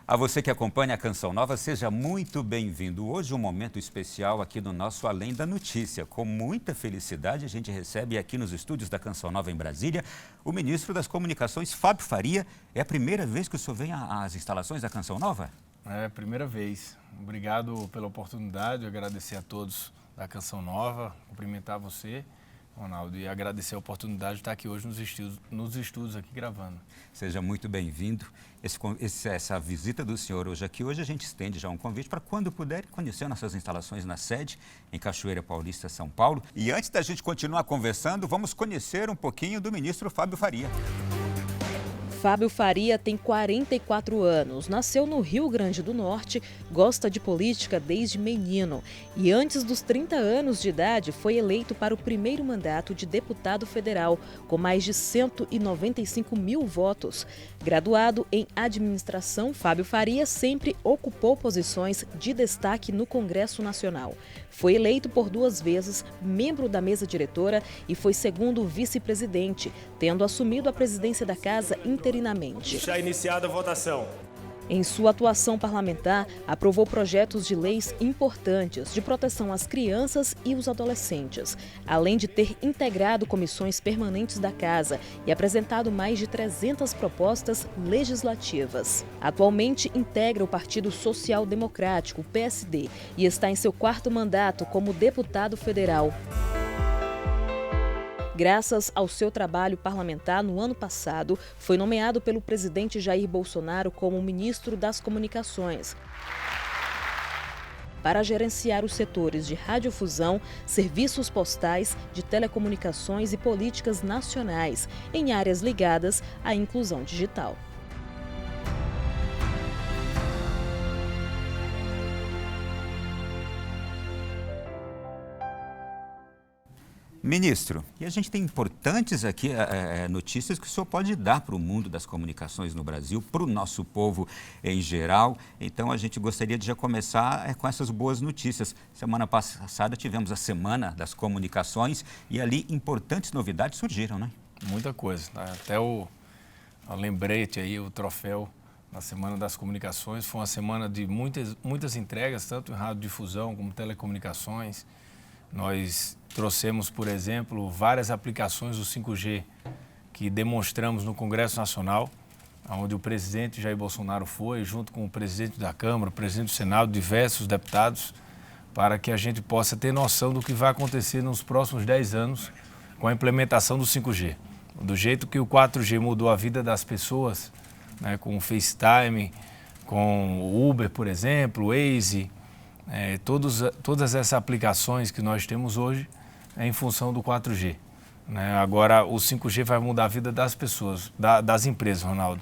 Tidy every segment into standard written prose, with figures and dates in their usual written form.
A você que acompanha a Canção Nova, seja muito bem-vindo. Hoje um momento especial aqui no nosso Além da Notícia. Com muita felicidade, a gente recebe aqui nos estúdios da Canção Nova em Brasília o ministro das Comunicações, Fábio Faria. É a primeira vez que o senhor vem às instalações da Canção Nova? É a primeira vez. Obrigado pela oportunidade, agradecer a todos da Canção Nova, cumprimentar você, Ronaldo, e agradecer a oportunidade de estar aqui hoje nos estúdios aqui gravando. Seja muito bem-vindo. Essa visita do senhor hoje aqui, hoje a gente estende já um convite para quando puder conhecer nossas instalações na sede, em Cachoeira Paulista, São Paulo. E antes da gente continuar conversando, vamos conhecer um pouquinho do ministro Fábio Faria. Fábio Faria tem 44 anos, nasceu no Rio Grande do Norte, gosta de política desde menino e antes dos 30 anos de idade foi eleito para o primeiro mandato de deputado federal, com mais de 195 mil votos. Graduado em administração, Fábio Faria sempre ocupou posições de destaque no Congresso Nacional. Foi eleito por 2 vezes membro da mesa diretora e foi segundo vice-presidente, tendo assumido a presidência da casa interinamente. Já iniciada a votação. Em sua atuação parlamentar, aprovou projetos de leis importantes de proteção às crianças e os adolescentes, além de ter integrado comissões permanentes da Casa e apresentado mais de 300 propostas legislativas. Atualmente integra o Partido Social Democrático, o PSD, e está em seu 4º mandato como deputado federal. Graças ao seu trabalho parlamentar no ano passado, foi nomeado pelo presidente Jair Bolsonaro como ministro das Comunicações, para gerenciar os setores de radiodifusão, serviços postais, de telecomunicações e políticas nacionais, em áreas ligadas à inclusão digital. Ministro, e a gente tem importantes aqui notícias que o senhor pode dar para o mundo das comunicações no Brasil, para o nosso povo em geral. Então, a gente gostaria de já começar com essas boas notícias. Semana passada tivemos a Semana das Comunicações e ali importantes novidades surgiram, né? Muita coisa, né? Até o lembrete aí, o troféu na Semana das Comunicações. Foi uma semana de muitas entregas, tanto em radiodifusão como telecomunicações. Nós trouxemos, por exemplo, várias aplicações do 5G que demonstramos no Congresso Nacional, onde o presidente Jair Bolsonaro foi, junto com o presidente da Câmara, o presidente do Senado, diversos deputados, para que a gente possa ter noção do que vai acontecer nos próximos 10 anos com a implementação do 5G. Do jeito que o 4G mudou a vida das pessoas, né, com o FaceTime, com o Uber, por exemplo, o Waze, todas essas aplicações que nós temos hoje é em função do 4G. Né? Agora, o 5G vai mudar a vida das pessoas, das empresas, Ronaldo.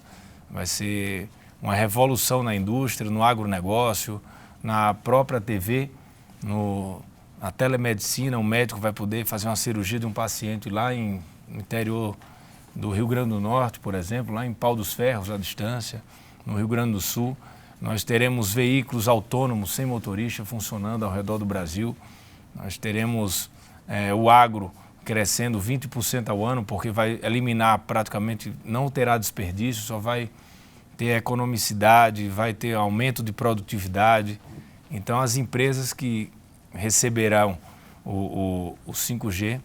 Vai ser uma revolução na indústria, no agronegócio, na própria TV, na telemedicina. O médico vai poder fazer uma cirurgia de um paciente lá no interior do Rio Grande do Norte, por exemplo, lá em Pau dos Ferros, à distância, no Rio Grande do Sul. Nós teremos veículos autônomos sem motorista funcionando ao redor do Brasil. Nós teremos o agro crescendo 20% ao ano, porque vai eliminar praticamente, não terá desperdício, só vai ter economicidade, vai ter aumento de produtividade. Então, as empresas que receberão o 5G,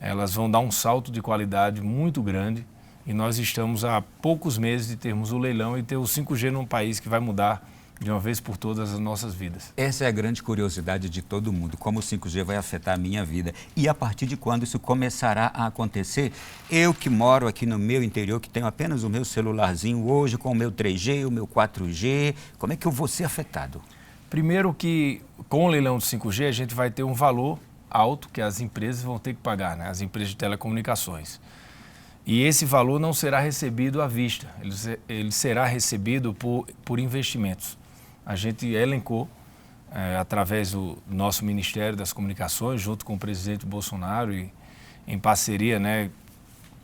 elas vão dar um salto de qualidade muito grande. E nós estamos há poucos meses de termos o leilão e ter o 5G num país que vai mudar de uma vez por todas as nossas vidas. Essa é a grande curiosidade de todo mundo, como o 5G vai afetar a minha vida. E a partir de quando isso começará a acontecer? Eu que moro aqui no meu interior, que tenho apenas o meu celularzinho hoje, com o meu 3G, o meu 4G, como é que eu vou ser afetado? Primeiro que com o leilão do 5G a gente vai ter um valor alto que as empresas vão ter que pagar, né? As empresas de telecomunicações. E esse valor não será recebido à vista, ele será recebido por investimentos. A gente elencou, através do nosso Ministério das Comunicações, junto com o presidente Bolsonaro e em parceria, né,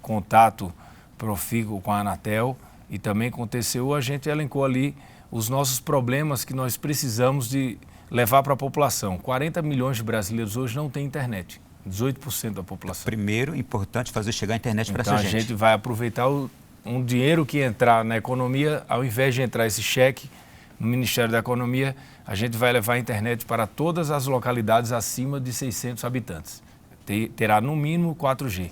contato profícuo com a Anatel e também com o TCU, a gente elencou ali os nossos problemas que nós precisamos de levar para a população. 40 milhões de brasileiros hoje não têm internet. 18% da população. Primeiro, importante fazer chegar a internet para essa gente. Então, a gente vai aproveitar um dinheiro que entrar na economia, ao invés de entrar esse cheque no Ministério da Economia, a gente vai levar a internet para todas as localidades acima de 600 habitantes. Terá no mínimo 4G.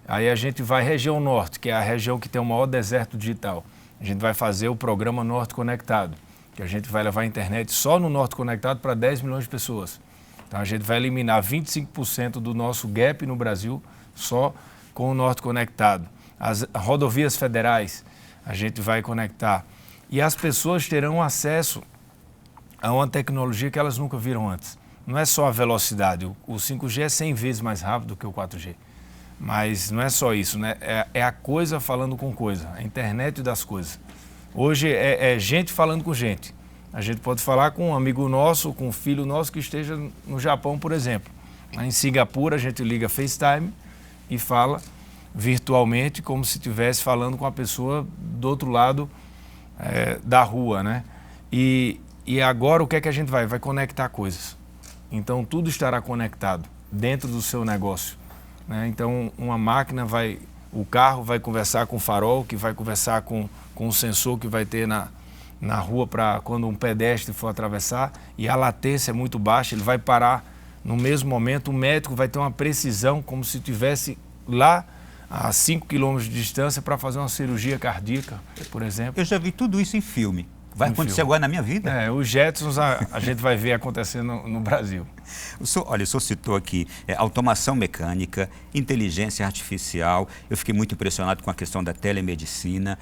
Aí a gente vai região norte, que é a região que tem o maior deserto digital. A gente vai fazer o programa Norte Conectado, que a gente vai levar a internet só no Norte Conectado para 10 milhões de pessoas. Então a gente vai eliminar 25% do nosso gap no Brasil só com o Norte Conectado. As rodovias federais a gente vai conectar. E as pessoas terão acesso a uma tecnologia que elas nunca viram antes. Não é só a velocidade, o 5G é 100 vezes mais rápido que o 4G. Mas não é só isso, né? É a coisa falando com coisa, a internet das coisas. Hoje é gente falando com gente. A gente pode falar com um amigo nosso, com um filho nosso que esteja no Japão, por exemplo. Em Singapura, a gente liga FaceTime e fala virtualmente como se estivesse falando com a pessoa do outro lado da rua, né? E agora o que é que a gente vai? Vai conectar coisas. Então tudo estará conectado dentro do seu negócio. Né? Então, o carro vai conversar com o farol, que vai conversar com o sensor que vai ter na rua para quando um pedestre for atravessar, e a latência é muito baixa, ele vai parar no mesmo momento, o médico vai ter uma precisão como se estivesse lá a 5 quilômetros de distância para fazer uma cirurgia cardíaca, por exemplo. Eu já vi tudo isso em filme. Vai acontecer agora na minha vida? Os Jetsons a gente vai ver acontecendo no Brasil. O senhor citou aqui automação mecânica, inteligência artificial. Eu fiquei muito impressionado com a questão da telemedicina.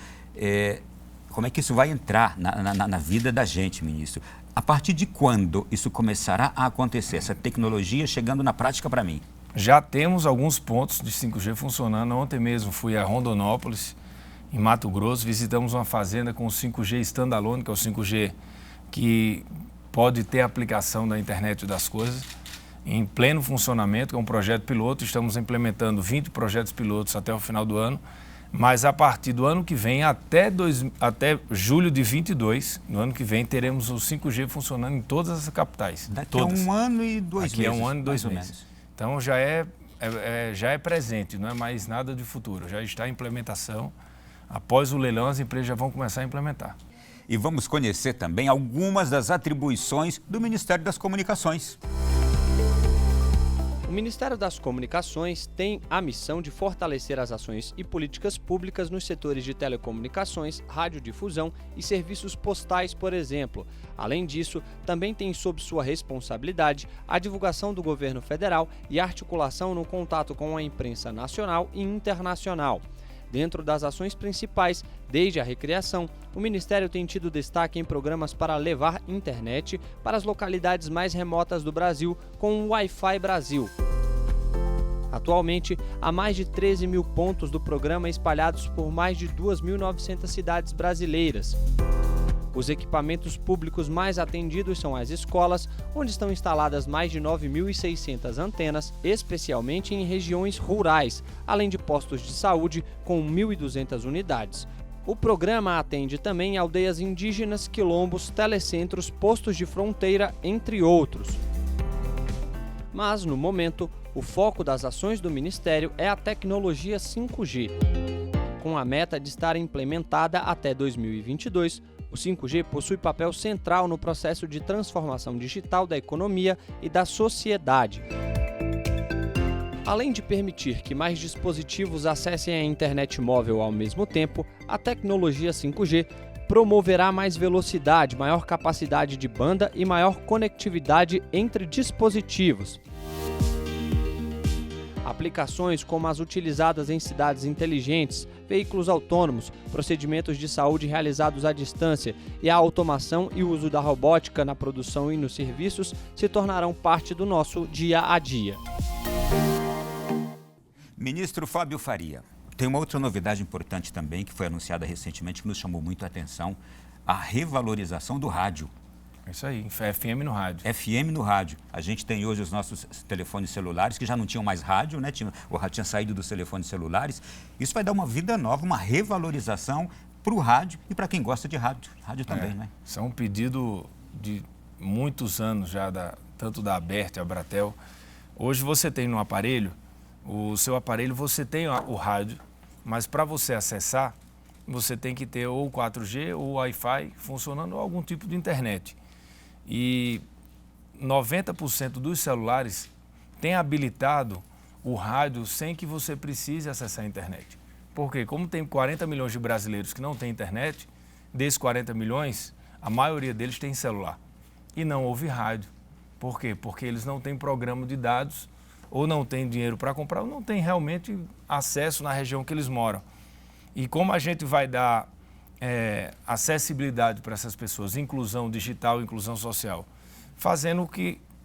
Como é que isso vai entrar na vida da gente, ministro? A partir de quando isso começará a acontecer, essa tecnologia chegando na prática para mim? Já temos alguns pontos de 5G funcionando. Ontem mesmo fui a Rondonópolis, em Mato Grosso, visitamos uma fazenda com o 5G standalone, que é o 5G que pode ter aplicação da internet das coisas, em pleno funcionamento, que é um projeto piloto. Estamos implementando 20 projetos pilotos até o final do ano, mas a partir do ano que vem, até julho de 22, no ano que vem, teremos o 5G funcionando em todas as capitais. Daqui a 1 ano e 2 meses. Daqui a 1 ano e 2 meses. Então já é presente, não é mais nada de futuro, já está em implementação. Após o leilão, as empresas já vão começar a implementar. E vamos conhecer também algumas das atribuições do Ministério das Comunicações. O Ministério das Comunicações tem a missão de fortalecer as ações e políticas públicas nos setores de telecomunicações, radiodifusão e serviços postais, por exemplo. Além disso, também tem sob sua responsabilidade a divulgação do governo federal e a articulação no contato com a imprensa nacional e internacional. Dentro das ações principais, desde a recriação, o Ministério tem tido destaque em programas para levar internet para as localidades mais remotas do Brasil com o Wi-Fi Brasil. Atualmente, há mais de 13 mil pontos do programa espalhados por mais de 2.900 cidades brasileiras. Os equipamentos públicos mais atendidos são as escolas, onde estão instaladas mais de 9.600 antenas, especialmente em regiões rurais, além de postos de saúde com 1.200 unidades. O programa atende também aldeias indígenas, quilombos, telecentros, postos de fronteira, entre outros. Mas, no momento, o foco das ações do Ministério é a tecnologia 5G. Com a meta de estar implementada até 2022, o 5G possui papel central no processo de transformação digital da economia e da sociedade. Além de permitir que mais dispositivos acessem a internet móvel ao mesmo tempo, a tecnologia 5G promoverá mais velocidade, maior capacidade de banda e maior conectividade entre dispositivos. Aplicações como as utilizadas em cidades inteligentes, veículos autônomos, procedimentos de saúde realizados à distância e a automação e o uso da robótica na produção e nos serviços se tornarão parte do nosso dia a dia. Ministro Fábio Faria, tem uma outra novidade importante também que foi anunciada recentemente que nos chamou muito a atenção, a revalorização do rádio. É isso aí, FM no rádio. FM no rádio. A gente tem hoje os nossos telefones celulares, que já não tinham mais rádio, né? O rádio tinha saído dos telefones celulares. Isso vai dar uma vida nova, uma revalorização para o rádio e para quem gosta de rádio. Rádio também, né? Isso é um pedido de muitos anos já, tanto da Abert e a Abratel. Hoje você tem no aparelho, o seu aparelho, você tem o rádio, mas para você acessar, você tem que ter ou 4G ou Wi-Fi funcionando ou algum tipo de internet. E 90% dos celulares têm habilitado o rádio sem que você precise acessar a internet. Porque como tem 40 milhões de brasileiros que não têm internet, desses 40 milhões, a maioria deles tem celular e não ouve rádio. Por quê? Porque eles não têm programa de dados, ou não têm dinheiro para comprar, ou não têm realmente acesso na região que eles moram. E como a gente vai dar acessibilidade para essas pessoas, inclusão digital, inclusão social, fazendo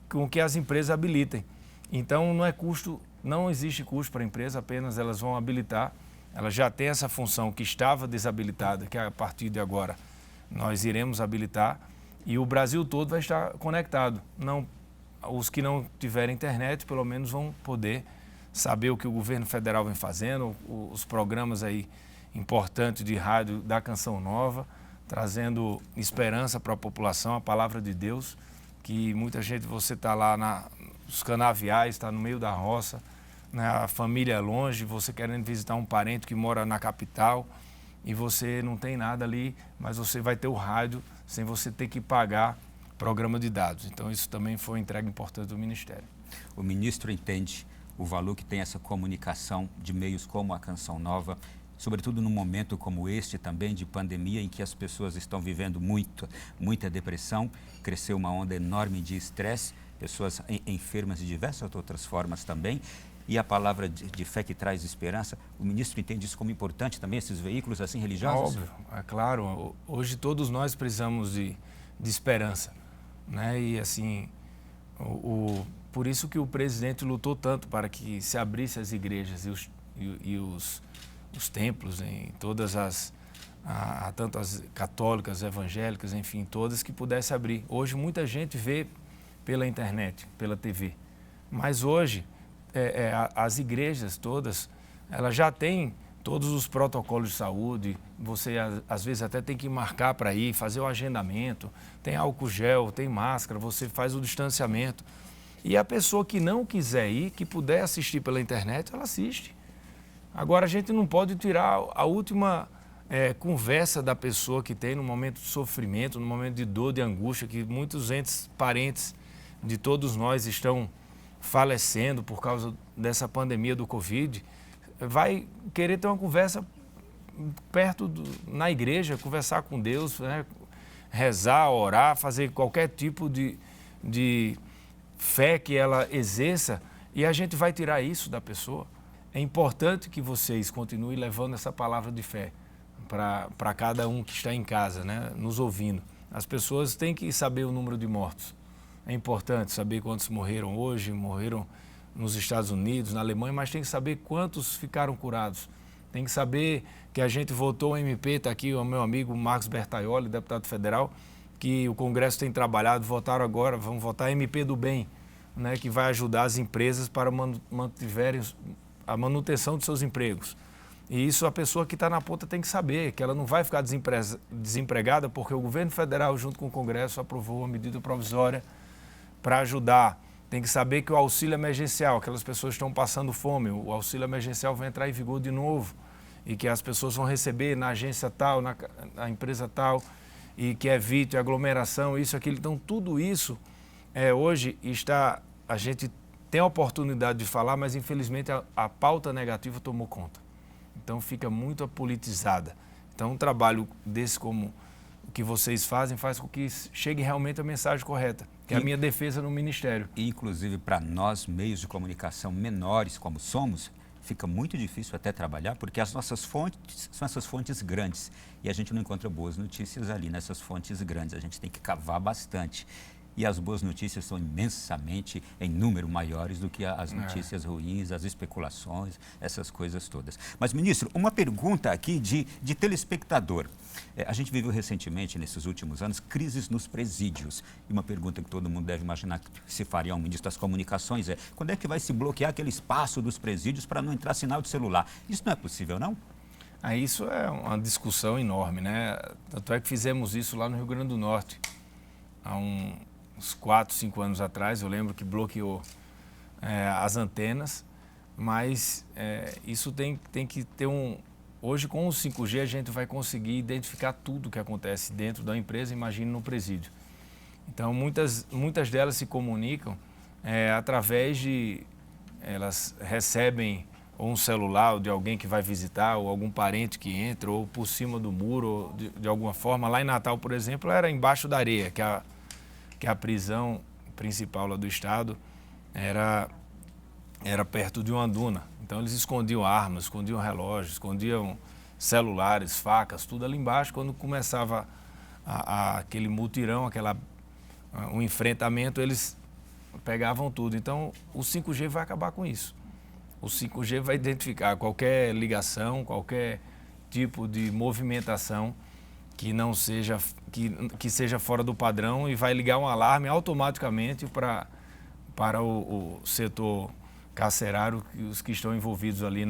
com que as empresas habilitem. Então não existe custo para a empresa, apenas elas vão habilitar. Elas já têm essa função que estava desabilitada, que a partir de agora nós iremos habilitar, e o Brasil todo vai estar conectado. Os que não tiverem internet, pelo menos vão poder saber o que o governo federal vem fazendo, os programas aí importantes de rádio da Canção Nova, trazendo esperança para a população, a palavra de Deus, que muita gente, você está lá nos canaviais, está no meio da roça, né, a família é longe, você querendo visitar um parente que mora na capital e você não tem nada ali, mas você vai ter o rádio sem você ter que pagar programa de dados. Então isso também foi uma entrega importante do Ministério. O ministro entende o valor que tem essa comunicação de meios como a Canção Nova, sobretudo num momento como este também de pandemia, em que as pessoas estão vivendo muita depressão, cresceu uma onda enorme de estresse, pessoas enfermas de diversas outras formas também, e a palavra de fé que traz esperança, o ministro entende isso como importante também, esses veículos assim religiosos? Óbvio, é claro, hoje todos nós precisamos de esperança, né? E assim, por isso que o presidente lutou tanto para que se abrisse as igrejas e os templos em todas tanto as católicas, evangélicas, enfim, todas que pudesse abrir. Hoje muita gente vê pela internet, pela TV, mas hoje as igrejas todas, elas já têm todos os protocolos de saúde, você às vezes até tem que marcar para ir, fazer o agendamento, tem álcool gel, tem máscara, você faz o distanciamento. E a pessoa que não quiser ir, que puder assistir pela internet, ela assiste. Agora a gente não pode tirar a última conversa da pessoa que tem no momento de sofrimento, no momento de dor, de angústia, que muitos parentes de todos nós estão falecendo por causa dessa pandemia do Covid, vai querer ter uma conversa na igreja, conversar com Deus, né? Rezar, orar, fazer qualquer tipo de fé que ela exerça, e a gente vai tirar isso da pessoa. É importante que vocês continuem levando essa palavra de fé para cada um que está em casa, né? Nos ouvindo. As pessoas têm que saber o número de mortos. É importante saber quantos morreram hoje, morreram nos Estados Unidos, na Alemanha, mas tem que saber quantos ficaram curados. Tem que saber que a gente votou o MP, está aqui o meu amigo Marcos Bertaioli, deputado federal, que o Congresso tem trabalhado, votaram agora, vamos votar MP do Bem, né, que vai ajudar as empresas para mantiverem a manutenção de seus empregos. E isso a pessoa que está na ponta tem que saber, que ela não vai ficar desempregada porque o governo federal, junto com o Congresso, aprovou uma medida provisória para ajudar. Tem que saber que o auxílio emergencial, aquelas pessoas que estão passando fome, o auxílio emergencial vai entrar em vigor de novo e que as pessoas vão receber na agência tal, na empresa tal, e que evite aglomeração, isso, aquilo. Então, tudo isso hoje a gente tem a oportunidade de falar, mas infelizmente a pauta negativa tomou conta. Então, fica muito politizada. Então, um trabalho desse como o que vocês fazem faz com que chegue realmente a mensagem correta, que é a minha defesa no Ministério. Inclusive, para nós, meios de comunicação menores como somos, fica muito difícil até trabalhar, porque as nossas fontes são essas fontes grandes e a gente não encontra boas notícias ali nessas fontes grandes, a gente tem que cavar bastante. E as boas notícias são imensamente, em número, maiores do que as notícias ruins, as especulações, essas coisas todas. Mas, ministro, uma pergunta aqui de telespectador. A gente viveu recentemente, nesses últimos anos, crises nos presídios. E uma pergunta que todo mundo deve imaginar que se faria um ministro das comunicações é: quando é que vai se bloquear aquele espaço dos presídios para não entrar sinal de celular? Isso não é possível, não? Isso é uma discussão enorme, né? Tanto é que fizemos isso lá no Rio Grande do Norte, há uns 4, 5 anos atrás. Eu lembro que bloqueou as antenas, mas isso tem que ter Hoje, com o 5G, a gente vai conseguir identificar tudo que acontece dentro da empresa, imagine no presídio. Então, muitas delas se comunicam através de... Elas recebem ou um celular de alguém que vai visitar, ou algum parente que entra, ou por cima do muro, ou de alguma forma. Lá em Natal, por exemplo, era embaixo da areia, que a prisão principal lá do estado era perto de uma duna. Então, eles escondiam armas, escondiam relógios, escondiam celulares, facas, tudo ali embaixo. Quando começava aquele mutirão, um enfrentamento, eles pegavam tudo. Então, o 5G vai acabar com isso. O 5G vai identificar qualquer ligação, qualquer tipo de movimentação que não seja, que seja fora do padrão, e vai ligar um alarme automaticamente para o setor carcerário, os que estão envolvidos ali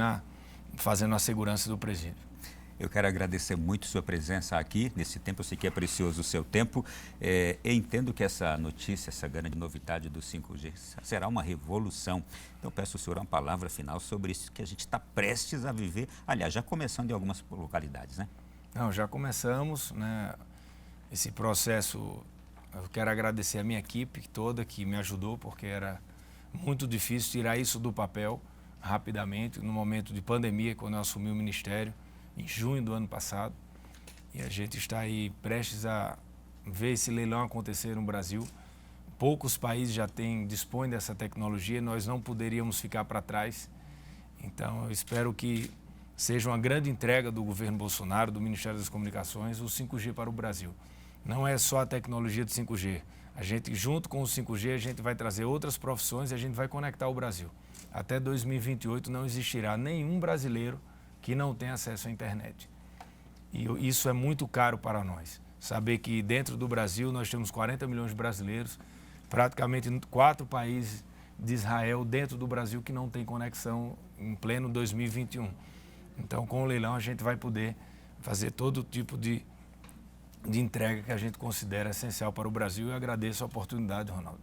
fazendo a segurança do presídio. Eu quero agradecer muito sua presença aqui. Nesse tempo, eu sei que é precioso o seu tempo. Eu entendo que essa notícia, essa grande novidade do 5G será uma revolução. Então, peço ao senhor uma palavra final sobre isso que a gente está prestes a viver. Aliás, já começando em algumas localidades, né? Não, já começamos, né? Esse processo, eu quero agradecer a minha equipe toda que me ajudou, porque era muito difícil tirar isso do papel rapidamente, no momento de pandemia, quando eu assumi o ministério, em junho do ano passado. E a gente está aí prestes a ver esse leilão acontecer no Brasil. Poucos países já dispõem dessa tecnologia, nós não poderíamos ficar para trás. Então, eu espero que seja uma grande entrega do governo Bolsonaro, do Ministério das Comunicações, o 5G para o Brasil. Não é só a tecnologia de 5G. A gente, junto com o 5G, a gente vai trazer outras profissões e a gente vai conectar o Brasil. Até 2028 não existirá nenhum brasileiro que não tem acesso à internet. E isso é muito caro para nós. Saber que dentro do Brasil nós temos 40 milhões de brasileiros, praticamente 4 países de Israel dentro do Brasil que não tem conexão em pleno 2021. Então, com o leilão, a gente vai poder fazer todo tipo de entrega que a gente considera essencial para o Brasil. E eu agradeço a oportunidade, Ronaldo,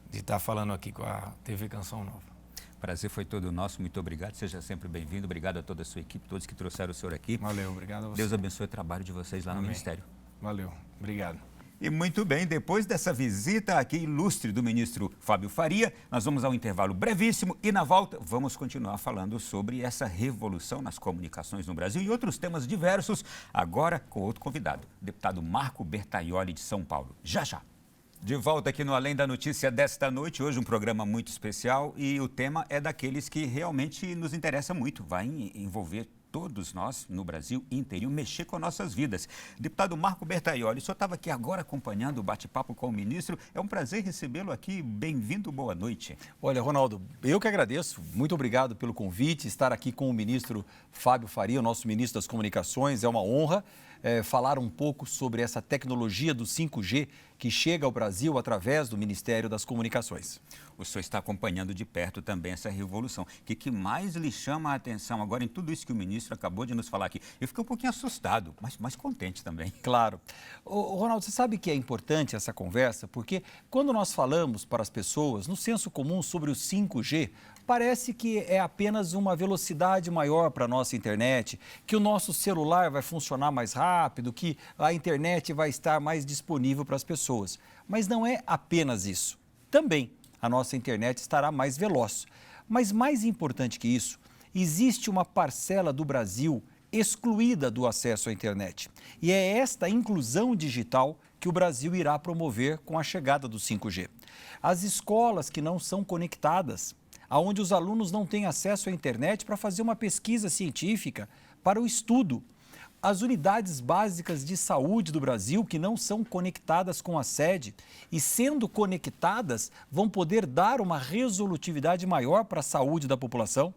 de estar falando aqui com a TV Canção Nova. Prazer foi todo nosso, muito obrigado, seja sempre bem-vindo, obrigado a toda a sua equipe, todos que trouxeram o senhor aqui. Valeu, obrigado a você. Deus abençoe o trabalho de vocês lá no Ministério. Valeu, obrigado. E muito bem, depois dessa visita aqui ilustre do ministro Fábio Faria, nós vamos ao intervalo brevíssimo e na volta vamos continuar falando sobre essa revolução nas comunicações no Brasil e outros temas diversos, agora com outro convidado, o deputado Marco Bertaioli de São Paulo. Já, já. De volta aqui no Além da Notícia desta noite, hoje um programa muito especial e o tema é daqueles que realmente nos interessa muito, vai envolver todos nós no Brasil inteiro, mexer com nossas vidas. Deputado Marco Bertaioli, o senhor estava aqui agora acompanhando o bate-papo com o ministro, é um prazer recebê-lo aqui, bem-vindo, boa noite. Olha, Ronaldo, eu que agradeço, muito obrigado pelo convite, estar aqui com o ministro Fábio Faria, o nosso ministro das Comunicações, é uma honra. Falar um pouco sobre essa tecnologia do 5G que chega ao Brasil através do Ministério das Comunicações. O senhor está acompanhando de perto também essa revolução. O que mais lhe chama a atenção agora em tudo isso que o ministro acabou de nos falar aqui? Eu fiquei um pouquinho assustado, mas contente também. Claro. Ronaldo, você sabe que é importante essa conversa, porque quando nós falamos para as pessoas, no senso comum, sobre o 5G, parece que é apenas uma velocidade maior para a nossa internet, que o nosso celular vai funcionar mais rápido, que a internet vai estar mais disponível para as pessoas. Mas não é apenas isso. Também a nossa internet estará mais veloz. Mas mais importante que isso, existe uma parcela do Brasil excluída do acesso à internet. E é esta inclusão digital que o Brasil irá promover com a chegada do 5G. As escolas que não são conectadas, onde os alunos não têm acesso à internet para fazer uma pesquisa científica, para o estudo. As unidades básicas de saúde do Brasil, que não são conectadas com a sede, e sendo conectadas, vão poder dar uma resolutividade maior para a saúde da população.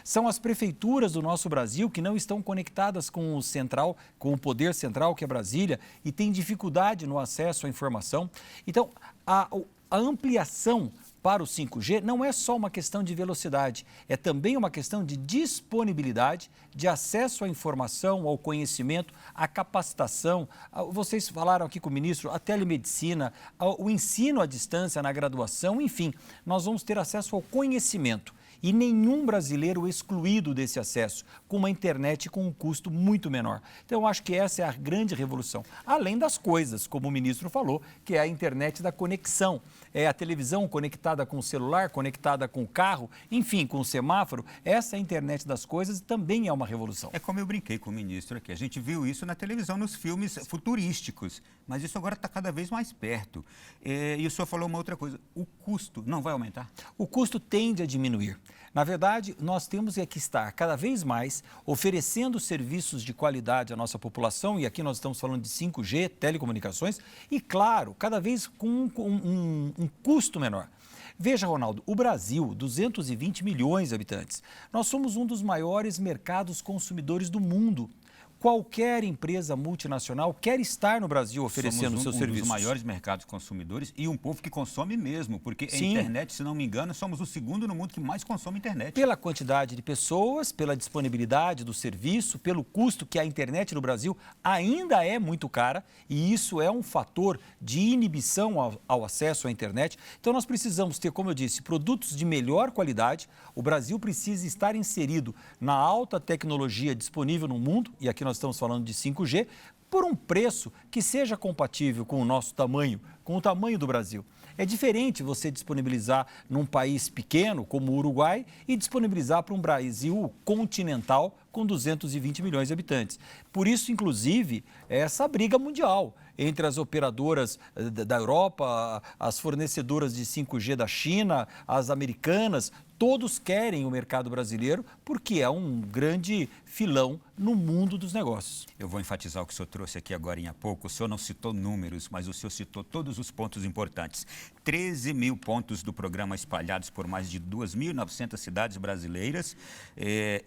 São as prefeituras do nosso Brasil que não estão conectadas com o central, com o poder central, que é Brasília, e têm dificuldade no acesso à informação. Então, a ampliação para o 5G não é só uma questão de velocidade, é também uma questão de disponibilidade, de acesso à informação, ao conhecimento, à capacitação. Vocês falaram aqui com o ministro, a telemedicina, o ensino à distância na graduação, enfim, nós vamos ter acesso ao conhecimento. e nenhum brasileiro excluído desse acesso, com uma internet com um custo muito menor. Então, eu acho que essa é a grande revolução. Além das coisas, como o ministro falou, que é a internet da conexão. É a televisão conectada com o celular, conectada com o carro, enfim, com o semáforo. Essa internet das coisas também é uma revolução. É como eu brinquei com o ministro aqui. A gente viu isso na televisão, nos filmes futurísticos, mas isso agora está cada vez mais perto. E o senhor falou uma outra coisa, o custo não vai aumentar? O custo tende a diminuir. Na verdade, nós temos que estar cada vez mais oferecendo serviços de qualidade à nossa população, e aqui nós estamos falando de 5G, telecomunicações, e claro, cada vez com um custo menor. Veja, Ronaldo, o Brasil, 220 milhões de habitantes, nós somos um dos maiores mercados consumidores do mundo. Qualquer empresa multinacional quer estar no Brasil oferecendo seus serviços. Somos um dos maiores mercados consumidores e um povo que consome mesmo, porque a Sim. internet, se não me engano, somos o segundo no mundo que mais consome internet. Pela quantidade de pessoas, pela disponibilidade do serviço, pelo custo que a internet no Brasil ainda é muito cara, e isso é um fator de inibição ao acesso à internet. Então nós precisamos ter, como eu disse, produtos de melhor qualidade. O Brasil precisa estar inserido na alta tecnologia disponível no mundo, e aqui nós estamos falando de 5G, por um preço que seja compatível com o nosso tamanho, com o tamanho do Brasil. É diferente você disponibilizar num país pequeno, como o Uruguai, e disponibilizar para um Brasil continental com 220 milhões de habitantes. Por isso, inclusive, essa briga mundial entre as operadoras da Europa, as fornecedoras de 5G da China, as americanas, todos querem o mercado brasileiro porque é um grande filão no mundo dos negócios. Eu vou enfatizar o que o senhor trouxe aqui agora há pouco. O senhor não citou números, mas o senhor citou todos os pontos importantes. 13 mil pontos do programa espalhados por mais de 2.900 cidades brasileiras,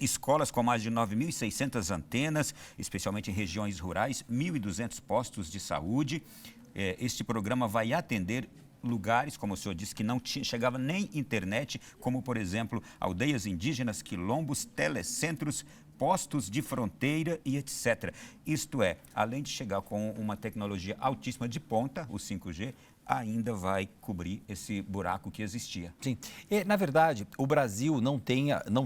escolas com mais de 9.600 antenas, especialmente em regiões rurais, 1.200 postos de saúde. Este programa vai atender lugares, como o senhor disse, que não chegava nem internet, como, por exemplo, aldeias indígenas, quilombos, telecentros, postos de fronteira e etc. Isto é, além de chegar com uma tecnologia altíssima de ponta, o 5G, ainda vai cobrir esse buraco que existia. Sim. Na verdade, o Brasil não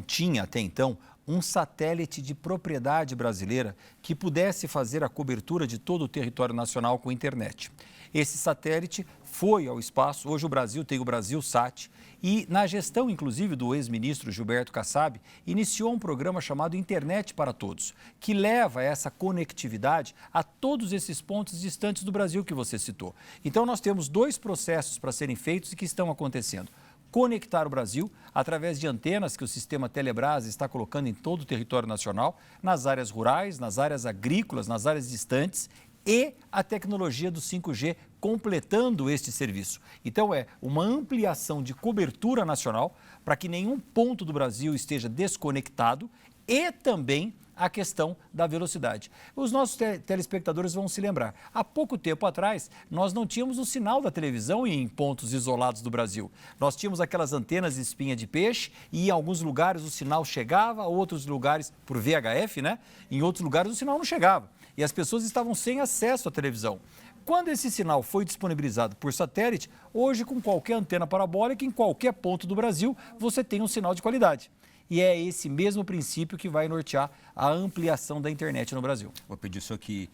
tinha até então um satélite de propriedade brasileira que pudesse fazer a cobertura de todo o território nacional com internet. Esse satélite foi ao espaço. Hoje o Brasil tem o Brasilsat e, na gestão, inclusive, do ex-ministro Gilberto Kassab, iniciou um programa chamado Internet para Todos, que leva essa conectividade a todos esses pontos distantes do Brasil que você citou. Então, nós temos dois processos para serem feitos e que estão acontecendo. Conectar o Brasil através de antenas que o sistema Telebrás está colocando em todo o território nacional, nas áreas rurais, nas áreas agrícolas, nas áreas distantes, e a tecnologia do 5G completando este serviço. Então, é uma ampliação de cobertura nacional para que nenhum ponto do Brasil esteja desconectado e também a questão da velocidade. Os nossos telespectadores vão se lembrar, há pouco tempo atrás, nós não tínhamos o sinal da televisão em pontos isolados do Brasil. Nós tínhamos aquelas antenas de espinha de peixe e em alguns lugares o sinal chegava, outros lugares, por VHF, né? Em outros lugares o sinal não chegava. E as pessoas estavam sem acesso à televisão. Quando esse sinal foi disponibilizado por satélite, hoje com qualquer antena parabólica, em qualquer ponto do Brasil, você tem um sinal de qualidade. E é esse mesmo princípio que vai nortear a ampliação da internet no Brasil. Vou pedir ao senhor que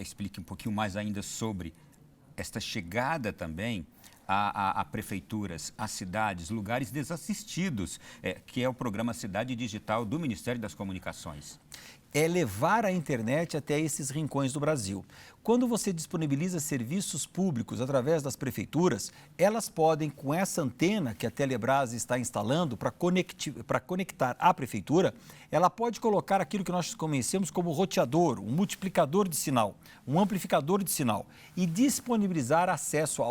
explique um pouquinho mais ainda sobre esta chegada também a prefeituras, a cidades, lugares desassistidos, que é o programa Cidade Digital do Ministério das Comunicações. É levar a internet até esses rincões do Brasil. Quando você disponibiliza serviços públicos através das prefeituras, elas podem, com essa antena que a Telebrás está instalando para conectar a prefeitura, ela pode colocar aquilo que nós conhecemos como roteador, um multiplicador de sinal, um amplificador de sinal e disponibilizar acesso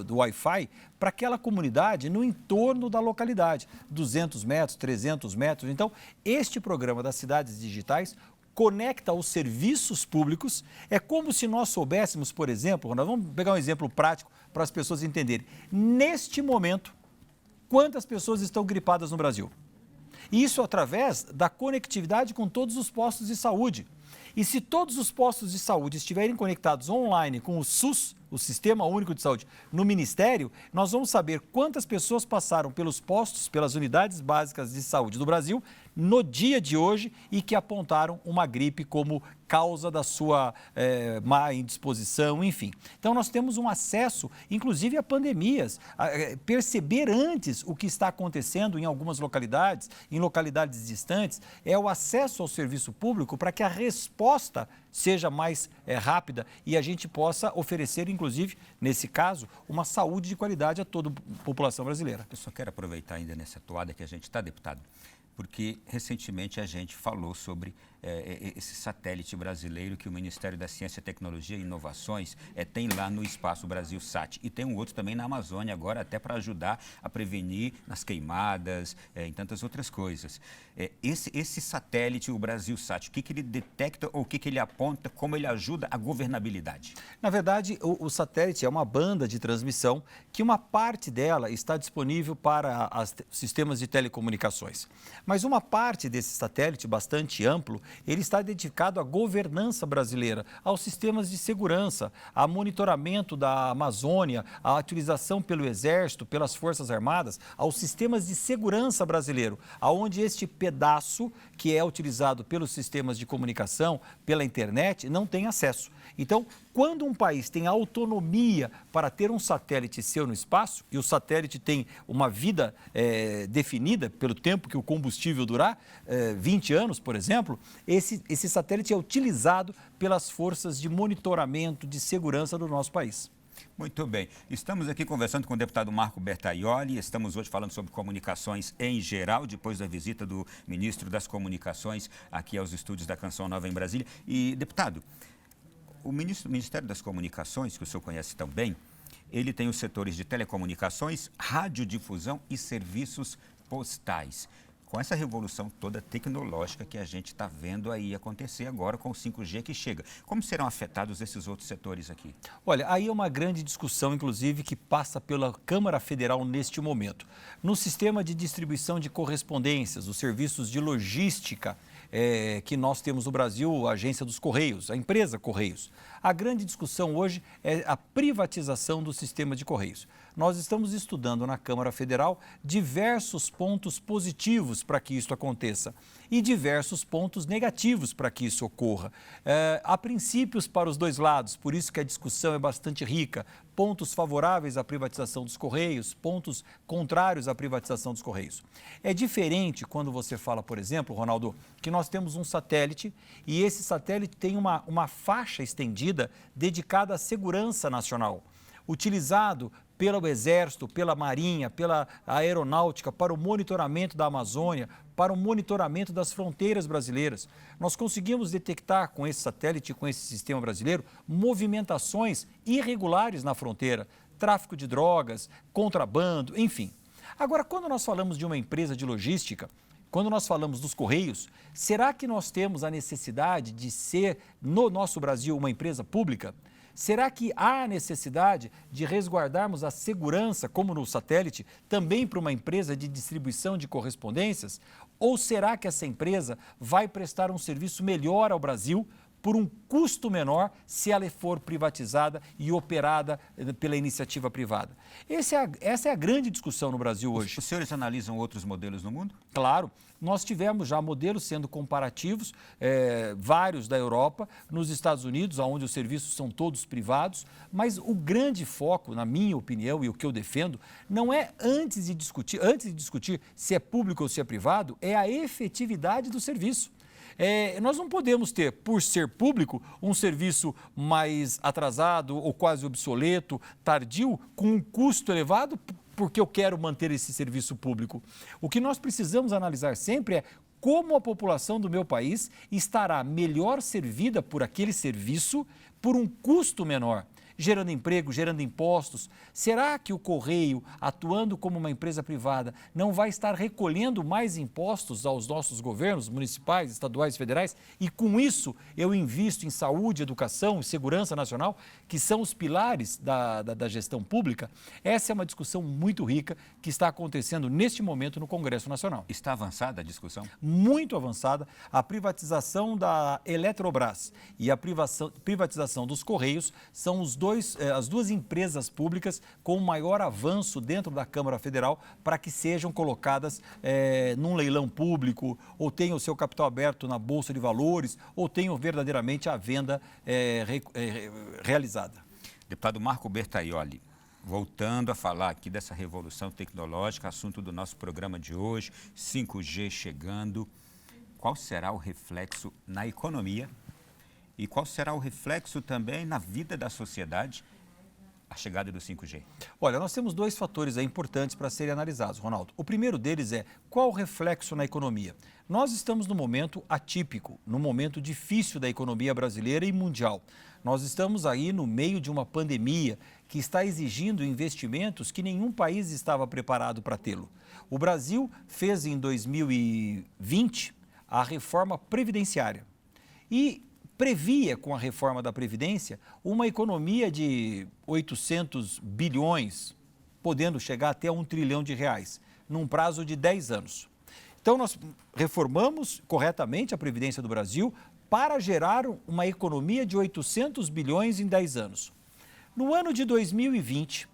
do Wi-Fi para aquela comunidade no entorno da localidade, 200 metros, 300 metros. Então, este programa das cidades digitais conecta os serviços públicos. É como se nós soubéssemos, por exemplo, nós vamos pegar um exemplo prático para as pessoas entenderem. Neste momento, quantas pessoas estão gripadas no Brasil? Isso através da conectividade com todos os postos de saúde. E se todos os postos de saúde estiverem conectados online com o SUS, o Sistema Único de Saúde, no Ministério, nós vamos saber quantas pessoas passaram pelos postos, pelas unidades básicas de saúde do Brasil no dia de hoje e que apontaram uma gripe como causa da sua má indisposição, enfim. Então, nós temos um acesso, inclusive a pandemias, perceber antes o que está acontecendo em algumas localidades, em localidades distantes, é o acesso ao serviço público para que a resposta seja mais rápida e a gente possa oferecer, inclusive, nesse caso, uma saúde de qualidade a toda a população brasileira. Eu só quero aproveitar ainda nessa toada que a gente está, deputado, porque recentemente a gente falou sobre esse satélite brasileiro que o Ministério da Ciência, Tecnologia e Inovações tem lá no Espaço Brasil-Sat. E tem um outro também na Amazônia agora, até para ajudar a prevenir nas queimadas, em tantas outras coisas. Esse satélite, o Brasil-Sat, o que ele detecta ou o que ele aponta, como ele ajuda a governabilidade? Na verdade, o satélite é uma banda de transmissão que uma parte dela está disponível para os sistemas de telecomunicações. Mas uma parte desse satélite, bastante amplo, ele está dedicado à governança brasileira, aos sistemas de segurança, a monitoramento da Amazônia, à utilização pelo Exército, pelas Forças Armadas, aos sistemas de segurança brasileiro, aonde este pedaço que é utilizado pelos sistemas de comunicação, pela internet, não tem acesso. Então, quando um país tem autonomia para ter um satélite seu no espaço, e o satélite tem uma vida definida pelo tempo que o combustível durar, 20 anos, por exemplo, esse satélite é utilizado pelas forças de monitoramento de segurança do nosso país. Muito bem. Estamos aqui conversando com o deputado Marco Bertaioli. Estamos hoje falando sobre comunicações em geral, depois da visita do ministro das Comunicações aqui aos estúdios da Canção Nova em Brasília. E, deputado, o Ministério das Comunicações, que o senhor conhece tão bem, ele tem os setores de telecomunicações, radiodifusão e serviços postais. Com essa revolução toda tecnológica que a gente está vendo aí acontecer agora com o 5G que chega, como serão afetados esses outros setores aqui? Olha, aí é uma grande discussão, inclusive, que passa pela Câmara Federal neste momento. No sistema de distribuição de correspondências, os serviços de logística que nós temos no Brasil, a Agência dos Correios, a empresa Correios. A grande discussão hoje é a privatização do sistema de Correios. Nós estamos estudando na Câmara Federal diversos pontos positivos para que isso aconteça e diversos pontos negativos para que isso ocorra. Há princípios para os dois lados, por isso que a discussão é bastante rica. Pontos favoráveis à privatização dos Correios, pontos contrários à privatização dos Correios. É diferente quando você fala, por exemplo, Ronaldo, que nós temos um satélite e esse satélite tem uma faixa estendida dedicada à segurança nacional, utilizado pelo Exército, pela Marinha, pela Aeronáutica, para o monitoramento da Amazônia, para o monitoramento das fronteiras brasileiras. Nós conseguimos detectar com esse satélite, com esse sistema brasileiro, movimentações irregulares na fronteira, tráfico de drogas, contrabando, enfim. Agora, quando nós falamos de uma empresa de logística, quando nós falamos dos Correios, será que nós temos a necessidade de ser, no nosso Brasil, uma empresa pública? Será que há necessidade de resguardarmos a segurança, como no satélite, também para uma empresa de distribuição de correspondências? Ou será que essa empresa vai prestar um serviço melhor ao Brasil por um custo menor se ela for privatizada e operada pela iniciativa privada? Essa é a grande discussão no Brasil hoje. Os senhores analisam outros modelos no mundo? Claro. Nós tivemos já modelos sendo comparativos, vários da Europa, nos Estados Unidos, onde os serviços são todos privados, mas o grande foco, na minha opinião e o que eu defendo, não é antes de discutir se é público ou se é privado, é a efetividade do serviço. Nós não podemos ter, por ser público, um serviço mais atrasado ou quase obsoleto, tardio, com um custo elevado, porque eu quero manter esse serviço público. O que nós precisamos analisar sempre é como a população do meu país estará melhor servida por aquele serviço por um custo menor, gerando emprego, gerando impostos. Será que o Correio, atuando como uma empresa privada, não vai estar recolhendo mais impostos aos nossos governos municipais, estaduais e federais? E com isso eu invisto em saúde, educação e segurança nacional, que são os pilares da gestão pública? Essa é uma discussão muito rica que está acontecendo neste momento no Congresso Nacional. Está avançada a discussão? Muito avançada. A privatização da Eletrobras e a privatização dos Correios são os as duas empresas públicas com maior avanço dentro da Câmara Federal para que sejam colocadas num leilão público, ou tenham o seu capital aberto na Bolsa de Valores, ou tenham verdadeiramente a venda realizada. Deputado Marco Bertaioli, voltando a falar aqui dessa revolução tecnológica, assunto do nosso programa de hoje, 5G chegando. Qual será o reflexo na economia e qual será o reflexo também na vida da sociedade, a chegada do 5G? Olha, nós temos dois fatores importantes para serem analisados, Ronaldo. O primeiro deles é qual o reflexo na economia. Nós estamos num momento atípico, num momento difícil da economia brasileira e mundial. Nós estamos aí no meio de uma pandemia que está exigindo investimentos que nenhum país estava preparado para tê-lo. O Brasil fez em 2020 a reforma previdenciária e previa, com a reforma da Previdência, uma economia de 800 bilhões, podendo chegar até R$1 trilhão, num prazo de 10 anos. Então, nós reformamos corretamente a Previdência do Brasil para gerar uma economia de 800 bilhões em 10 anos. No ano de 2020,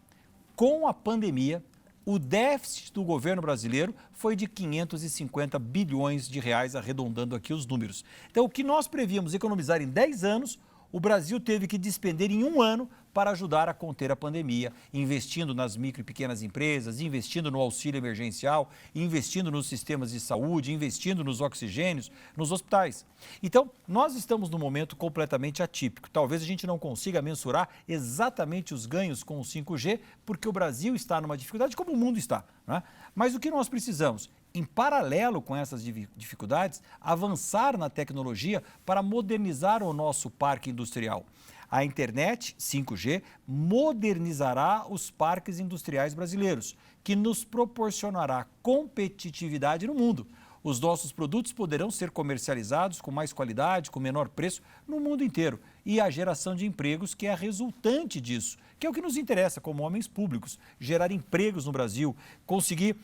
com a pandemia, o déficit do governo brasileiro foi de 550 bilhões de reais, arredondando aqui os números. Então, o que nós prevíamos economizar em 10 anos, o Brasil teve que despender em 1 ano para ajudar a conter a pandemia, investindo nas micro e pequenas empresas, investindo no auxílio emergencial, investindo nos sistemas de saúde, investindo nos oxigênios, nos hospitais. Então, nós estamos num momento completamente atípico. Talvez a gente não consiga mensurar exatamente os ganhos com o 5G, porque o Brasil está numa dificuldade como o mundo está, né? Mas o que nós precisamos? Em paralelo com essas dificuldades, avançar na tecnologia para modernizar o nosso parque industrial. A internet 5G modernizará os parques industriais brasileiros, que nos proporcionará competitividade no mundo. Os nossos produtos poderão ser comercializados com mais qualidade, com menor preço no mundo inteiro. E a geração de empregos que é a resultante disso, que é o que nos interessa como homens públicos, gerar empregos no Brasil, conseguir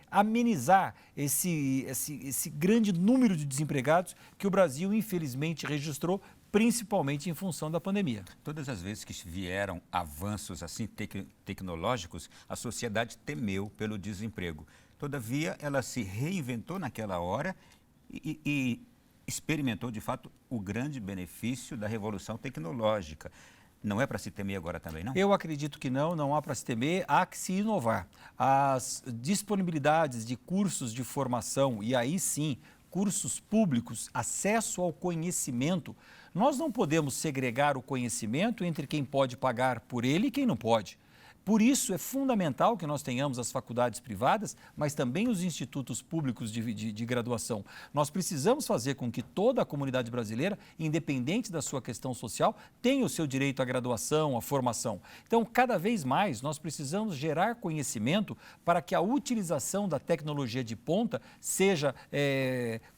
amenizar esse grande número de desempregados que o Brasil infelizmente registrou, principalmente em função da pandemia. Todas as vezes que vieram avanços assim tecnológicos, a sociedade temeu pelo desemprego. Todavia, ela se reinventou naquela hora e experimentou, de fato, o grande benefício da revolução tecnológica. Não é para se temer agora também, não? Eu acredito que não há para se temer, há que se inovar. As disponibilidades de cursos de formação, e aí sim, cursos públicos, acesso ao conhecimento, nós não podemos segregar o conhecimento entre quem pode pagar por ele e quem não pode. Por isso, é fundamental que nós tenhamos as faculdades privadas, mas também os institutos públicos de graduação. Nós precisamos fazer com que toda a comunidade brasileira, independente da sua questão social, tenha o seu direito à graduação, à formação. Então, cada vez mais, nós precisamos gerar conhecimento para que a utilização da tecnologia de ponta seja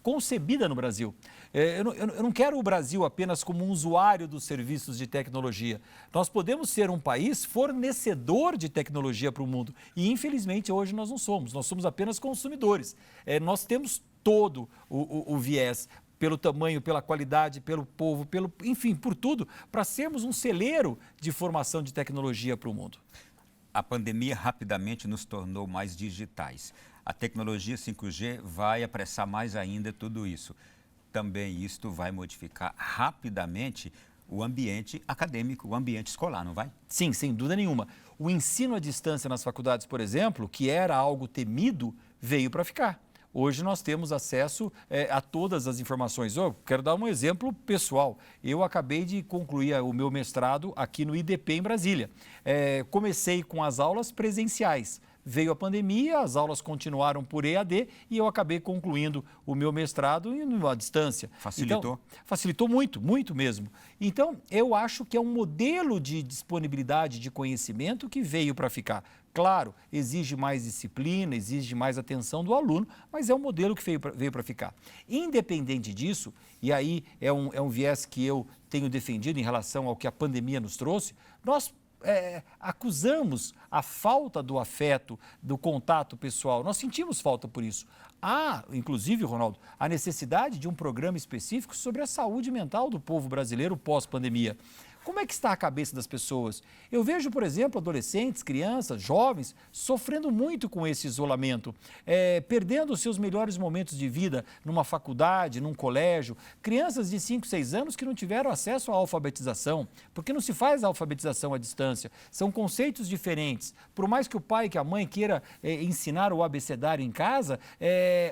concebida no Brasil. Eu não quero o Brasil apenas como um usuário dos serviços de tecnologia. Nós podemos ser um país fornecedor de tecnologia para o mundo e, infelizmente, hoje nós não somos. Nós somos apenas consumidores. Nós temos todo o viés, pelo tamanho, pela qualidade, pelo povo, enfim, por tudo, para sermos um celeiro de formação de tecnologia para o mundo. A pandemia rapidamente nos tornou mais digitais. A tecnologia 5G vai apressar mais ainda tudo isso. Também isto vai modificar rapidamente o ambiente acadêmico, o ambiente escolar, não vai? Sim, sem dúvida nenhuma. O ensino à distância nas faculdades, por exemplo, que era algo temido, veio para ficar. Hoje nós temos acesso a todas as informações. Eu quero dar um exemplo pessoal. Eu acabei de concluir o meu mestrado aqui no IDP em Brasília. Comecei com as aulas presenciais. Veio a pandemia, as aulas continuaram por EAD e eu acabei concluindo o meu mestrado à distância. Facilitou? Então, facilitou muito, muito mesmo. Então, eu acho que é um modelo de disponibilidade de conhecimento que veio para ficar. Claro, exige mais disciplina, exige mais atenção do aluno, mas é um modelo que veio para ficar. Independente disso, e aí é um viés que eu tenho defendido em relação ao que a pandemia nos trouxe, nós acusamos a falta do afeto, do contato pessoal. Nós sentimos falta por isso. Há, inclusive, Ronaldo, a necessidade de um programa específico sobre a saúde mental do povo brasileiro pós-pandemia. Como é que está a cabeça das pessoas? Eu vejo, por exemplo, adolescentes, crianças, jovens, sofrendo muito com esse isolamento, perdendo os seus melhores momentos de vida numa faculdade, num colégio. Crianças de 5, 6 anos que não tiveram acesso à alfabetização, porque não se faz a alfabetização à distância. São conceitos diferentes. Por mais que o pai, que a mãe queira ensinar o abecedário em casa,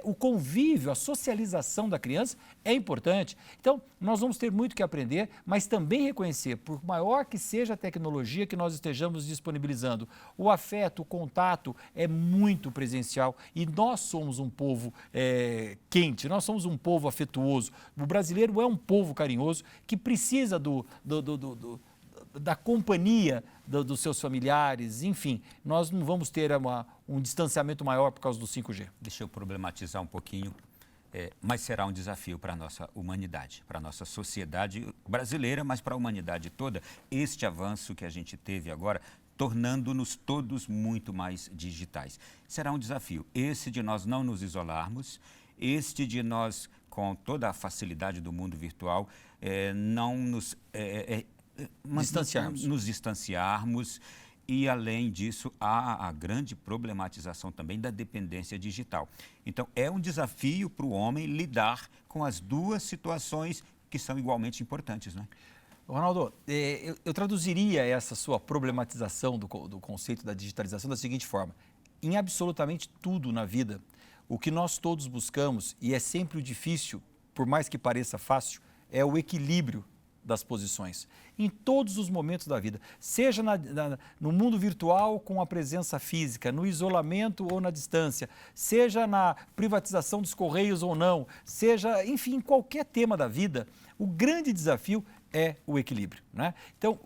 o convívio, a socialização da criança é importante. Então, nós vamos ter muito que aprender, mas também reconhecer, por maior que seja a tecnologia que nós estejamos disponibilizando, o afeto, o contato é muito presencial e nós somos um povo quente, nós somos um povo afetuoso. O brasileiro é um povo carinhoso que precisa da companhia dos seus familiares, enfim, nós não vamos ter um distanciamento maior por causa do 5G. Deixa eu problematizar um pouquinho, mas será um desafio para a nossa humanidade, para a nossa sociedade brasileira, mas para a humanidade toda, este avanço que a gente teve agora, tornando-nos todos muito mais digitais. Será um desafio, esse de nós não nos isolarmos, este de nós, com toda a facilidade do mundo virtual, não nos... nos distanciarmos e, além disso, há a grande problematização também da dependência digital. Então, é um desafio para o homem lidar com as duas situações que são igualmente importantes, né? Ronaldo, eu traduziria essa sua problematização do conceito da digitalização da seguinte forma: em absolutamente tudo na vida, o que nós todos buscamos, e é sempre o difícil, por mais que pareça fácil, é o equilíbrio das posições, em todos os momentos da vida, seja no mundo virtual com a presença física, no isolamento ou na distância, seja na privatização dos Correios ou não, seja, enfim, em qualquer tema da vida, o grande desafio é o equilíbrio, né? Então,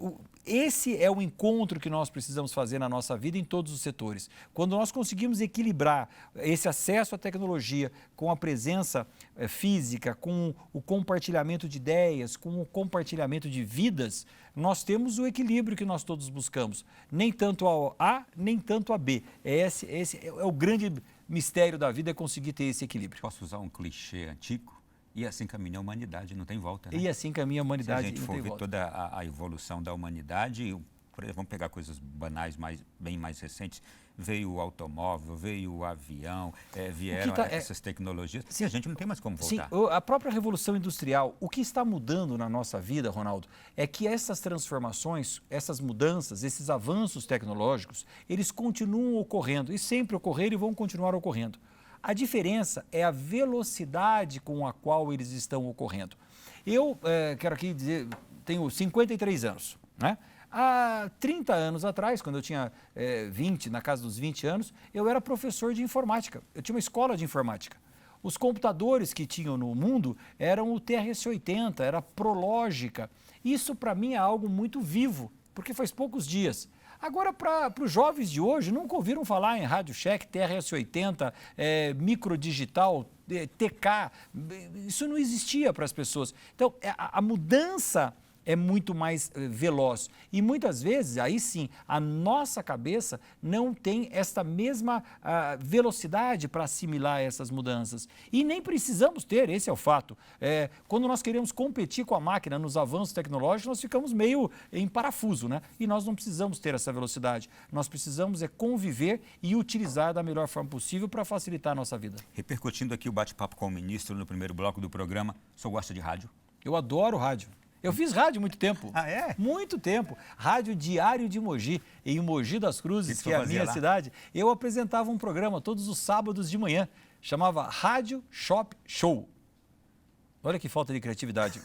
esse é o encontro que nós precisamos fazer na nossa vida em todos os setores. Quando nós conseguimos equilibrar esse acesso à tecnologia com a presença física, com o compartilhamento de ideias, com o compartilhamento de vidas, nós temos o equilíbrio que nós todos buscamos. Nem tanto ao A, nem tanto a B. Esse é o grande mistério da vida, é conseguir ter esse equilíbrio. Posso usar um clichê antigo? E assim caminha a humanidade, não tem volta, né? E assim caminha a humanidade, se a gente não for tem ver volta. toda a evolução da humanidade, por exemplo, vamos pegar coisas banais, bem mais recentes, veio o automóvel, veio o avião, vieram essas tecnologias, sim, a gente não tem mais como voltar. Sim, a própria Revolução Industrial, o que está mudando na nossa vida, Ronaldo, é que essas transformações, essas mudanças, esses avanços tecnológicos, eles continuam ocorrendo e sempre ocorreram e vão continuar ocorrendo. A diferença é a velocidade com a qual eles estão ocorrendo. Eu quero aqui dizer, tenho 53 anos, né? Há 30 anos atrás, quando eu tinha 20, na casa dos 20 anos, eu era professor de informática. Eu tinha uma escola de informática. Os computadores que tinham no mundo eram o TRS-80, era a Prológica. Isso, para mim, é algo muito vivo, porque faz poucos dias. Agora, para os jovens de hoje, nunca ouviram falar em Rádio Check, TRS-80, microdigital, TK, isso não existia para as pessoas. Então, a mudança é muito mais veloz. E muitas vezes, aí sim, a nossa cabeça não tem esta mesma velocidade para assimilar essas mudanças. E nem precisamos ter, esse é o fato. Quando nós queremos competir com a máquina nos avanços tecnológicos, nós ficamos meio em parafuso, né? E nós não precisamos ter essa velocidade. Nós precisamos conviver e utilizar da melhor forma possível para facilitar a nossa vida. Repercutindo aqui o bate-papo com o ministro no primeiro bloco do programa, o senhor gosta de rádio? Eu adoro rádio. Eu fiz rádio muito tempo. Ah, é? Muito tempo. Rádio Diário de Mogi, em Mogi das Cruzes, que é a minha cidade. Eu apresentava um programa todos os sábados de manhã. Chamava Rádio Shop Show. Olha que falta de criatividade.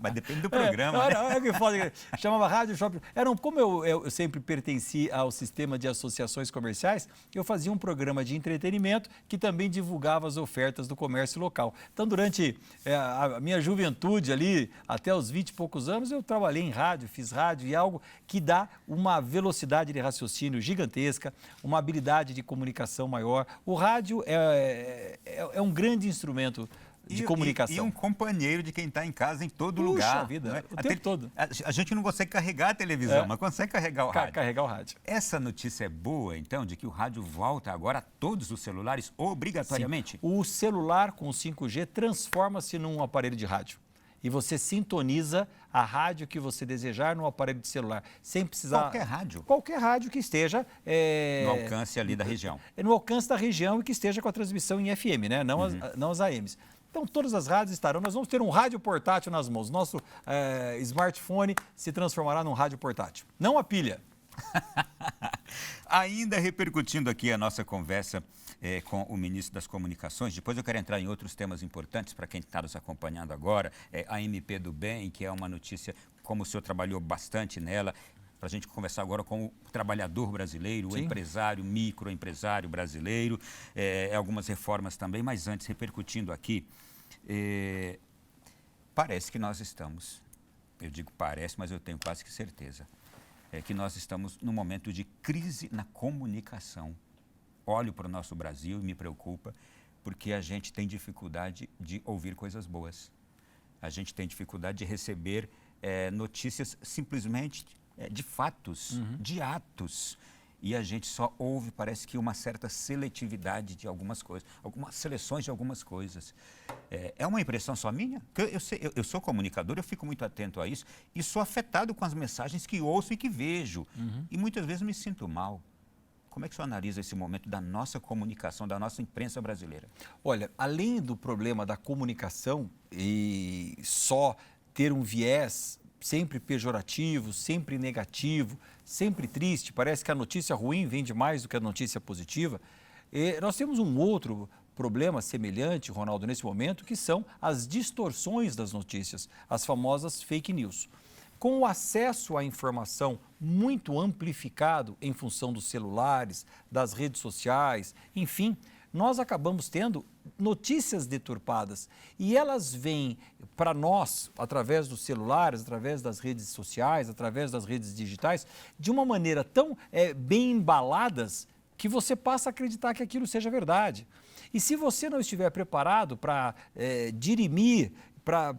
Mas depende do programa. Olha que falta de... Chamava Rádio Shopping. Como eu sempre pertenci ao sistema de associações comerciais, eu fazia um programa de entretenimento que também divulgava as ofertas do comércio local. Então, durante a minha juventude ali, até os 20 e poucos anos, eu trabalhei em rádio, fiz rádio, e algo que dá uma velocidade de raciocínio gigantesca, uma habilidade de comunicação maior. O rádio é um grande instrumento de comunicação. E um companheiro de quem está em casa em todo Puxa lugar. Vida, né? o tempo todo. A gente não consegue carregar a televisão, mas consegue carregar o rádio. Carregar o rádio. Essa notícia é boa, então, de que o rádio volta agora a todos os celulares, obrigatoriamente? Sim. O celular com 5G transforma-se num aparelho de rádio. e você sintoniza a rádio que você desejar no aparelho de celular, sem precisar... Qualquer rádio. Qualquer rádio que esteja... No alcance ali da região. No alcance da região e que esteja com a transmissão em FM, né? Não as AMs. Então, todas as rádios estarão. Nós vamos ter um rádio portátil nas mãos. Nosso smartphone se transformará num rádio portátil. Não a pilha. Ainda repercutindo aqui a nossa conversa com o ministro das Comunicações, depois eu quero entrar em outros temas importantes para quem está nos acompanhando agora, a MP do Bem, que é uma notícia, como o senhor trabalhou bastante nela, para a gente conversar agora com o trabalhador brasileiro, o empresário, microempresário brasileiro, algumas reformas também, mas antes, repercutindo aqui, parece que nós estamos, eu digo parece, mas eu tenho quase que certeza, que nós estamos num momento de crise na comunicação. Olho para o nosso Brasil e me preocupa, porque a gente tem dificuldade de ouvir coisas boas. A gente tem dificuldade de receber notícias simplesmente de fatos, de atos. E a gente só ouve, parece que uma certa seletividade de algumas coisas, algumas seleções de algumas coisas. É uma impressão só minha? Eu sou comunicador, eu fico muito atento a isso e sou afetado com as mensagens que ouço e que vejo. E muitas vezes me sinto mal. Como é que o senhor analisa esse momento da nossa comunicação, da nossa imprensa brasileira? Olha, além do problema da comunicação e só ter um viés sempre pejorativo, sempre negativo, sempre triste, parece que a notícia ruim vende mais do que a notícia positiva, nós temos um outro problema semelhante, Ronaldo, nesse momento, que são as distorções das notícias, as famosas fake news. Com o acesso à informação muito amplificado em função dos celulares, das redes sociais, enfim, nós acabamos tendo notícias deturpadas e elas vêm para nós, através dos celulares, através das redes sociais, através das redes digitais, de uma maneira tão bem embaladas que você passa a acreditar que aquilo seja verdade. E se você não estiver preparado para dirimir, para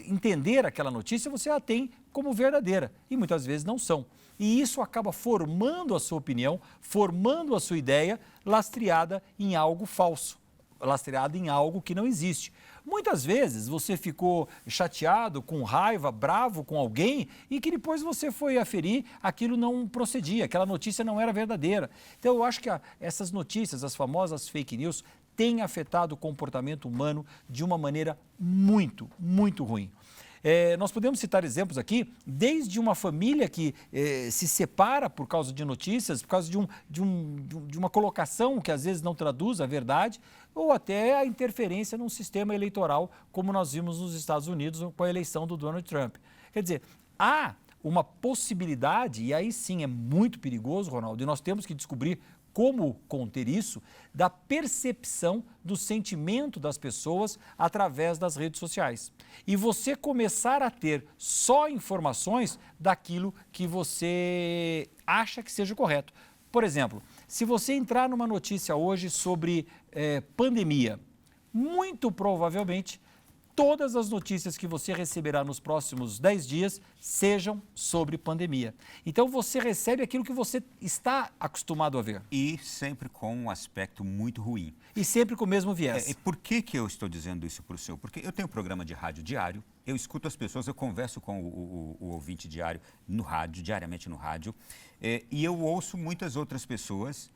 entender aquela notícia, você a tem como verdadeira e muitas vezes não são. E isso acaba formando a sua opinião, formando a sua ideia, lastreada em algo falso, lastreada em algo que não existe. Muitas vezes você ficou chateado, com raiva, bravo com alguém e que depois você foi aferir, aquilo não procedia, aquela notícia não era verdadeira. Então eu acho que essas notícias, as famosas fake news, têm afetado o comportamento humano de uma maneira muito, muito ruim. Nós podemos citar exemplos aqui, desde uma família que se separa por causa de notícias, por causa de uma colocação que às vezes não traduz a verdade, ou até a interferência num sistema eleitoral, como nós vimos nos Estados Unidos com a eleição do Donald Trump. Quer dizer, há uma possibilidade, e aí sim é muito perigoso, Ronaldo, e nós temos que descobrir como conter isso, da percepção do sentimento das pessoas através das redes sociais. E você começar a ter só informações daquilo que você acha que seja correto. Por exemplo, se você entrar numa notícia hoje sobre pandemia, muito provavelmente todas as notícias que você receberá nos próximos 10 dias sejam sobre pandemia. Então você recebe aquilo que você está acostumado a ver. E sempre com um aspecto muito ruim. E sempre com o mesmo viés. Por que eu estou dizendo isso para o senhor? Porque eu tenho um programa de rádio diário, eu escuto as pessoas, eu converso com o ouvinte diário no rádio, diariamente no rádio, e eu ouço muitas outras pessoas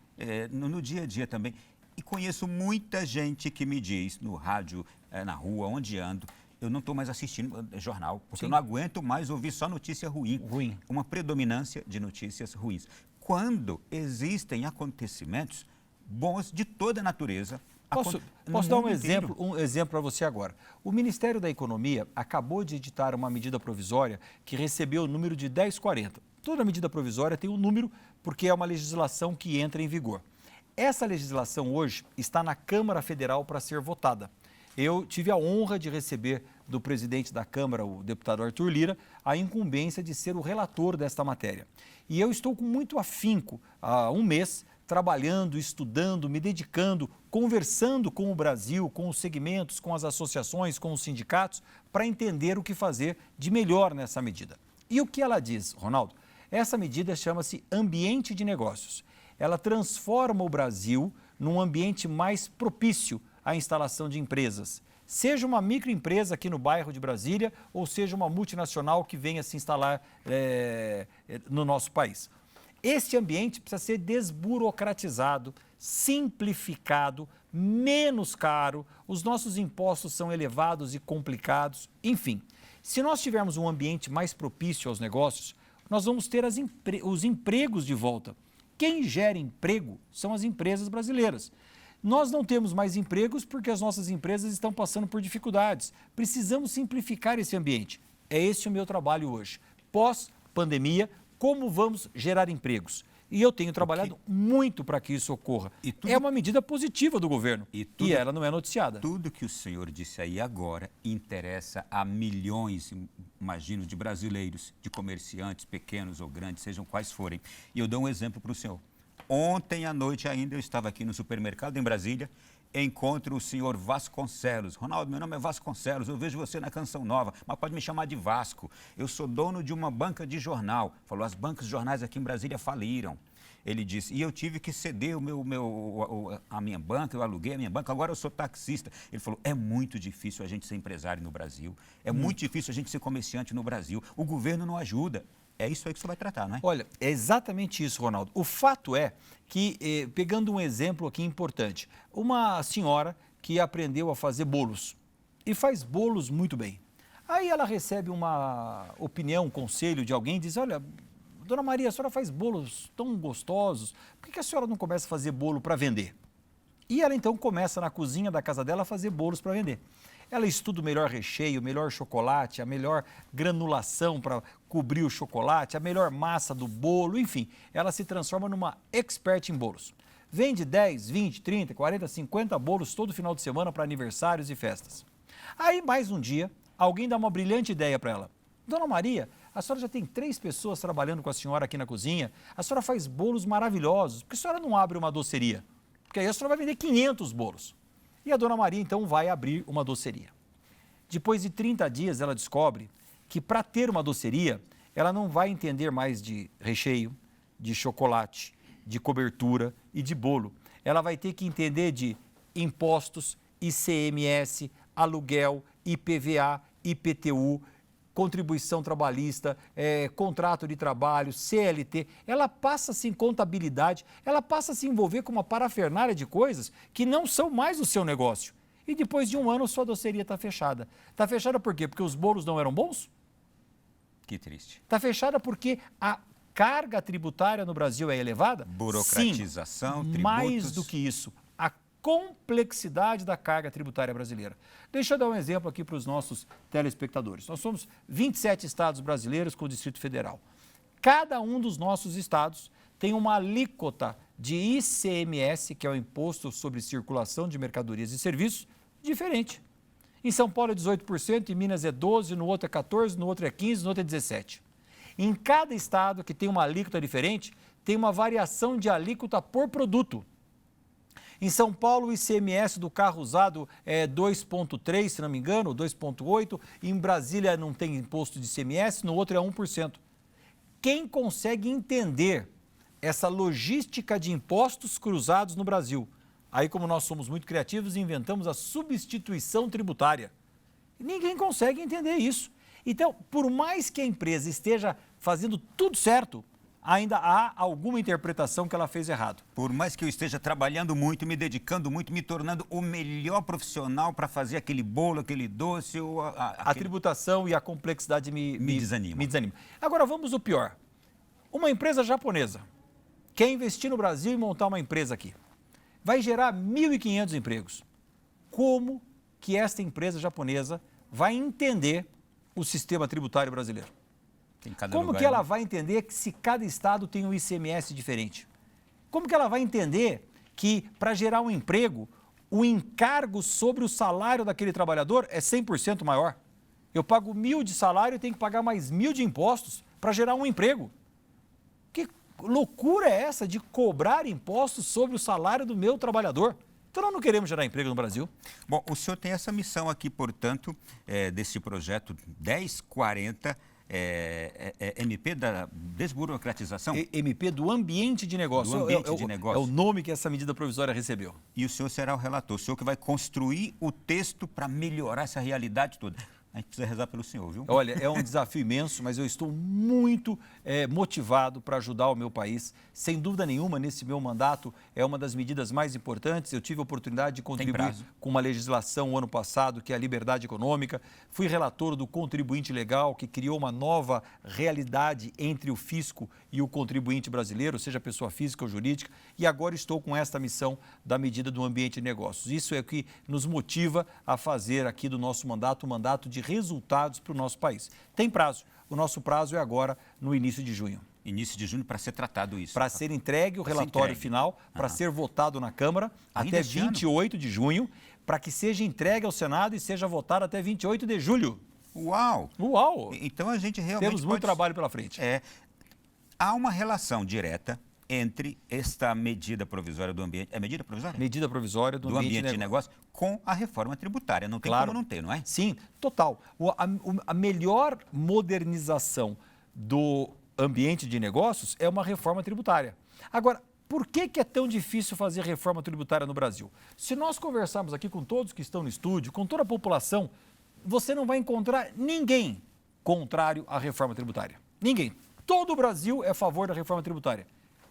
no dia a dia também. E conheço muita gente que me diz no rádio, na rua, onde ando, eu não estou mais assistindo jornal, porque eu não aguento mais ouvir só notícia ruim. Uma predominância de notícias ruins. Quando existem acontecimentos bons de toda a natureza. Posso dar um exemplo para você agora. O Ministério da Economia acabou de editar uma medida provisória que recebeu o número de 1040. Toda medida provisória tem um número porque é uma legislação que entra em vigor. Essa legislação hoje está na Câmara Federal para ser votada. Eu tive a honra de receber do presidente da Câmara, o deputado Arthur Lira, a incumbência de ser o relator desta matéria. E eu estou com muito afinco, há um mês, trabalhando, estudando, me dedicando, conversando com o Brasil, com os segmentos, com as associações, com os sindicatos, para entender o que fazer de melhor nessa medida. E o que ela diz, Ronaldo? Essa medida chama-se Ambiente de Negócios. Ela transforma o Brasil num ambiente mais propício à instalação de empresas, seja uma microempresa aqui no bairro de Brasília ou seja uma multinacional que venha se instalar no nosso país. Este ambiente precisa ser desburocratizado, simplificado, menos caro, os nossos impostos são elevados e complicados, enfim. Se nós tivermos um ambiente mais propício aos negócios, nós vamos ter os empregos de volta. Quem gera emprego são as empresas brasileiras. Nós não temos mais empregos porque as nossas empresas estão passando por dificuldades. Precisamos simplificar esse ambiente. É esse o meu trabalho hoje. Pós-pandemia, como vamos gerar empregos? E eu tenho trabalhado muito para que isso ocorra. É uma medida positiva do governo e ela não é noticiada. Tudo que o senhor disse aí agora interessa a milhões, imagino, de brasileiros, de comerciantes, pequenos ou grandes, sejam quais forem. E eu dou um exemplo para o senhor. Ontem à noite ainda eu estava aqui no supermercado em Brasília, encontro o senhor Vasconcelos. Ronaldo, meu nome é Vasconcelos, eu vejo você na Canção Nova, mas pode me chamar de Vasco. Eu sou dono de uma banca de jornal. Falou, as bancas de jornais aqui em Brasília faliram. Ele disse, e eu tive que ceder a minha banca, eu aluguei a minha banca, agora eu sou taxista. Ele falou, é muito difícil a gente ser empresário no Brasil, é muito difícil a gente ser comerciante no Brasil, o governo não ajuda. É isso aí que você vai tratar, não é? Olha, é exatamente isso, Ronaldo. O fato é que, pegando um exemplo aqui importante, uma senhora que aprendeu a fazer bolos e faz bolos muito bem. Aí ela recebe uma opinião, um conselho de alguém e diz, olha, Dona Maria, a senhora faz bolos tão gostosos, por que a senhora não começa a fazer bolo para vender? E ela então começa na cozinha da casa dela a fazer bolos para vender. Ela estuda o melhor recheio, o melhor chocolate, a melhor granulação para cobrir o chocolate, a melhor massa do bolo, enfim. Ela se transforma numa expert em bolos. Vende 10, 20, 30, 40, 50 bolos todo final de semana para aniversários e festas. Aí, mais um dia, alguém dá uma brilhante ideia para ela. Dona Maria, a senhora já tem 3 pessoas trabalhando com a senhora aqui na cozinha, a senhora faz bolos maravilhosos, por que a senhora não abre uma doceria? Porque aí a senhora vai vender 500 bolos. E a Dona Maria, então, vai abrir uma doceria. Depois de 30 dias, ela descobre que para ter uma doceria, ela não vai entender mais de recheio, de chocolate, de cobertura e de bolo. Ela vai ter que entender de impostos, ICMS, aluguel, IPVA, IPTU, contribuição trabalhista, contrato de trabalho, CLT, ela passa-se em contabilidade, ela passa a se envolver com uma parafernália de coisas que não são mais o seu negócio. E depois de um ano, sua doceria está fechada. Está fechada por quê? Porque os bolos não eram bons? Que triste. Está fechada porque a carga tributária no Brasil é elevada? Burocratização, sim, tributos. Mais do que isso, a complexidade da carga tributária brasileira. Deixa eu dar um exemplo aqui para os nossos telespectadores. Nós somos 27 estados brasileiros com o Distrito Federal. Cada um dos nossos estados tem uma alíquota de ICMS, que é o Imposto sobre Circulação de Mercadorias e Serviços, diferente. Em São Paulo é 18%, em Minas é 12%, no outro é 14%, no outro é 15%, no outro é 17%. Em cada estado que tem uma alíquota diferente, tem uma variação de alíquota por produto. Em São Paulo, o ICMS do carro usado é 2,3%, se não me engano, 2,8%. Em Brasília não tem imposto de ICMS, no outro é 1%. Quem consegue entender essa logística de impostos cruzados no Brasil? Aí, como nós somos muito criativos, inventamos a substituição tributária. Ninguém consegue entender isso. Então, por mais que a empresa esteja fazendo tudo certo, ainda há alguma interpretação que ela fez errado. Por mais que eu esteja trabalhando muito, me dedicando muito, me tornando o melhor profissional para fazer aquele bolo, aquele doce... A tributação e a complexidade me desanima. Agora vamos ao pior. Uma empresa japonesa quer investir no Brasil e montar uma empresa aqui. Vai gerar 1.500 empregos. Como que esta empresa japonesa vai entender o sistema tributário brasileiro? Como que ela vai entender que se cada estado tem um ICMS diferente? Como que ela vai entender que para gerar um emprego, o encargo sobre o salário daquele trabalhador é 100% maior? Eu pago 1.000 de salário e tenho que pagar mais 1.000 de impostos para gerar um emprego. Que loucura é essa de cobrar impostos sobre o salário do meu trabalhador? Então nós não queremos gerar emprego no Brasil. Bom, o senhor tem essa missão aqui, portanto, desse projeto 1040, MP da desburocratização? MP do ambiente de negócio. Do ambiente de negócio. É o nome que essa medida provisória recebeu. E o senhor será o relator, o senhor que vai construir o texto para melhorar essa realidade toda. A gente precisa rezar pelo senhor, viu? Olha, é um desafio imenso, mas eu estou muito motivado para ajudar o meu país. Sem dúvida nenhuma, nesse meu mandato, é uma das medidas mais importantes. Eu tive a oportunidade de contribuir com uma legislação o ano passado, que é a liberdade econômica. Fui relator do contribuinte legal, que criou uma nova realidade entre o fisco e o contribuinte brasileiro, seja pessoa física ou jurídica. E agora estou com esta missão da medida do ambiente de negócios. Isso é o que nos motiva a fazer aqui do nosso mandato um mandato de resultados para o nosso país. Tem prazo. O nosso prazo é agora no início de junho. Início de junho para ser tratado isso. Para ser entregue o relatório final, para ser votado na Câmara até 28 de junho, para que seja entregue ao Senado e seja votado até 28 de julho. Uau! Uau! Então a gente realmente temos muito trabalho pela frente. Há uma relação direta entre esta medida provisória do ambiente... É medida provisória? Medida provisória do ambiente de negócio com a reforma tributária. Não tem como não ter, não é? Sim, total. A melhor modernização do ambiente de negócios é uma reforma tributária. Agora, por que é tão difícil fazer reforma tributária no Brasil? Se nós conversarmos aqui com todos que estão no estúdio, com toda a população, você não vai encontrar ninguém contrário à reforma tributária. Ninguém. Todo o Brasil é a favor da reforma tributária.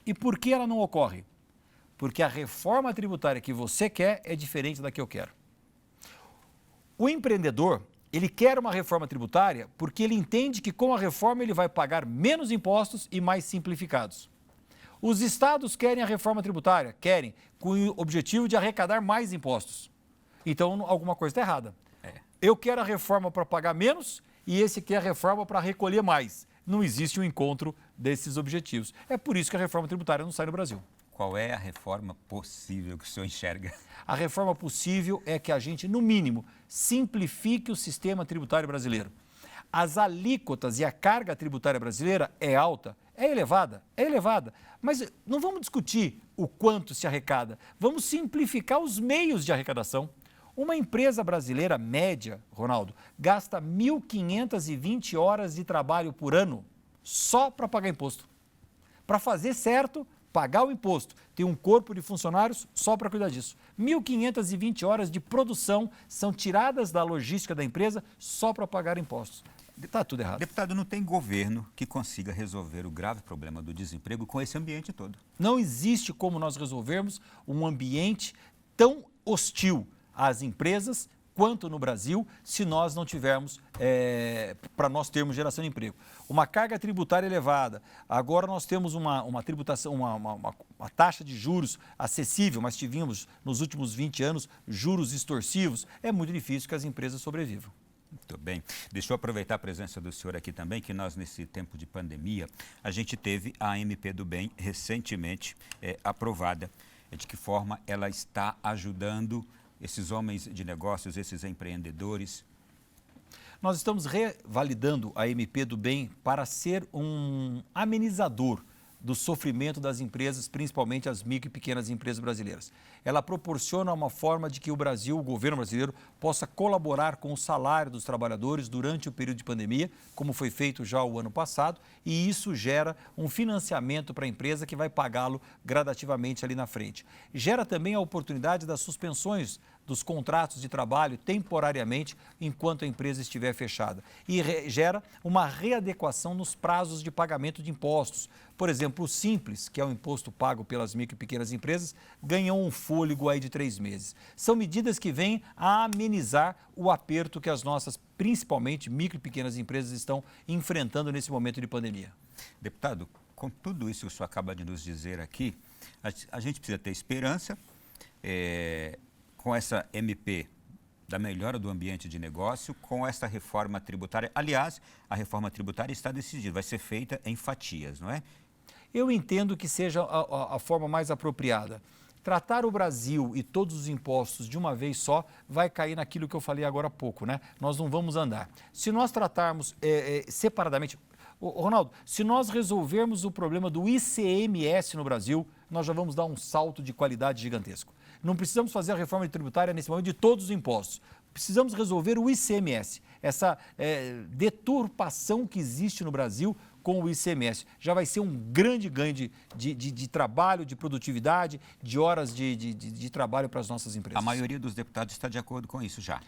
E por que ela não ocorre? Porque a reforma tributária que você quer é diferente da que eu quero. O empreendedor, ele quer uma reforma tributária porque ele entende que com a reforma ele vai pagar menos impostos e mais simplificados. Os estados querem a reforma tributária, querem, com o objetivo de arrecadar mais impostos. Então, alguma coisa está errada. Eu quero a reforma para pagar menos e esse quer a reforma para recolher mais. Não existe um encontro desses objetivos. É por isso que a reforma tributária não sai no Brasil. Qual é a reforma possível que o senhor enxerga? A reforma possível é que a gente, no mínimo, simplifique o sistema tributário brasileiro. As alíquotas e a carga tributária brasileira é alta, é elevada, mas não vamos discutir o quanto se arrecada, vamos simplificar os meios de arrecadação. Uma empresa brasileira média, Ronaldo, gasta 1.520 horas de trabalho por ano só para pagar imposto. Para fazer certo, pagar o imposto, ter um corpo de funcionários só para cuidar disso. 1.520 horas de produção são tiradas da logística da empresa só para pagar impostos. Está tudo errado. Deputado, não tem governo que consiga resolver o grave problema do desemprego com esse ambiente todo. Não existe como nós resolvermos um ambiente tão hostil às empresas quanto no Brasil, se nós não tivermos, para nós termos geração de emprego. Uma carga tributária elevada, agora nós temos uma tributação, uma taxa de juros acessível, mas tivemos nos últimos 20 anos juros extorsivos, é muito difícil que as empresas sobrevivam. Muito bem. Deixa eu aproveitar a presença do senhor aqui também, que nós, nesse tempo de pandemia, a gente teve a MP do Bem recentemente aprovada. De que forma ela está ajudando esses homens de negócios, esses empreendedores? Nós estamos revalidando a MP do Bem para ser um amenizador do sofrimento das empresas, principalmente as micro e pequenas empresas brasileiras. Ela proporciona uma forma de que o Brasil, o governo brasileiro, possa colaborar com o salário dos trabalhadores durante o período de pandemia, como foi feito já o ano passado, e isso gera um financiamento para a empresa que vai pagá-lo gradativamente ali na frente. Gera também a oportunidade das suspensões dos contratos de trabalho temporariamente enquanto a empresa estiver fechada. E gera uma readequação nos prazos de pagamento de impostos. Por exemplo, o Simples, que é o imposto pago pelas micro e pequenas empresas, ganhou um fôlego aí de 3 meses. São medidas que vêm a amenizar o aperto que as nossas, principalmente micro e pequenas empresas, estão enfrentando nesse momento de pandemia. Deputado, com tudo isso que o senhor acaba de nos dizer aqui, a gente precisa ter esperança com essa MP da melhora do ambiente de negócio, com essa reforma tributária. Aliás, a reforma tributária está decidida, vai ser feita em fatias, não é? Eu entendo que seja a forma mais apropriada. Tratar o Brasil e todos os impostos de uma vez só vai cair naquilo que eu falei agora há pouco, né? Nós não vamos andar. Se nós tratarmos separadamente... Ronaldo, se nós resolvermos o problema do ICMS no Brasil, nós já vamos dar um salto de qualidade gigantesco. Não precisamos fazer a reforma tributária nesse momento de todos os impostos. Precisamos resolver o ICMS, essa deturpação que existe no Brasil com o ICMS. Já vai ser um grande ganho de trabalho, de produtividade, de horas de trabalho para as nossas empresas. A maioria dos deputados está de acordo com isso já.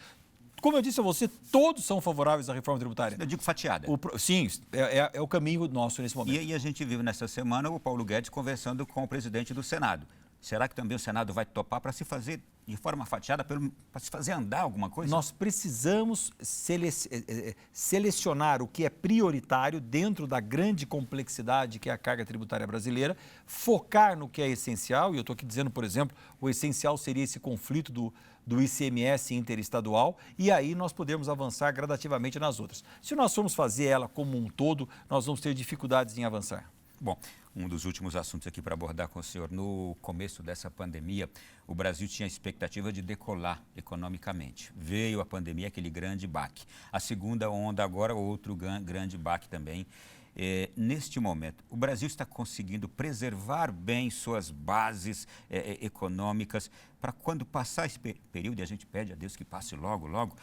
Como eu disse a você, todos são favoráveis à reforma tributária. Eu digo fatiada. Sim, é o caminho nosso nesse momento. E a gente viu nessa semana o Paulo Guedes conversando com o presidente do Senado. Será que também o Senado vai topar para se fazer de forma fatiada, para se fazer andar alguma coisa? Nós precisamos selecionar o que é prioritário dentro da grande complexidade que é a carga tributária brasileira, focar no que é essencial, e eu estou aqui dizendo, por exemplo, o essencial seria esse conflito do ICMS interestadual, e aí nós podemos avançar gradativamente nas outras. Se nós formos fazer ela como um todo, nós vamos ter dificuldades em avançar. Bom, um dos últimos assuntos aqui para abordar com o senhor. No começo dessa pandemia, o Brasil tinha a expectativa de decolar economicamente. Veio a pandemia, aquele grande baque. A segunda onda agora, outro grande baque também. Neste momento, o Brasil está conseguindo preservar bem suas bases econômicas para quando passar esse período, e a gente pede a Deus que passe logo, logo,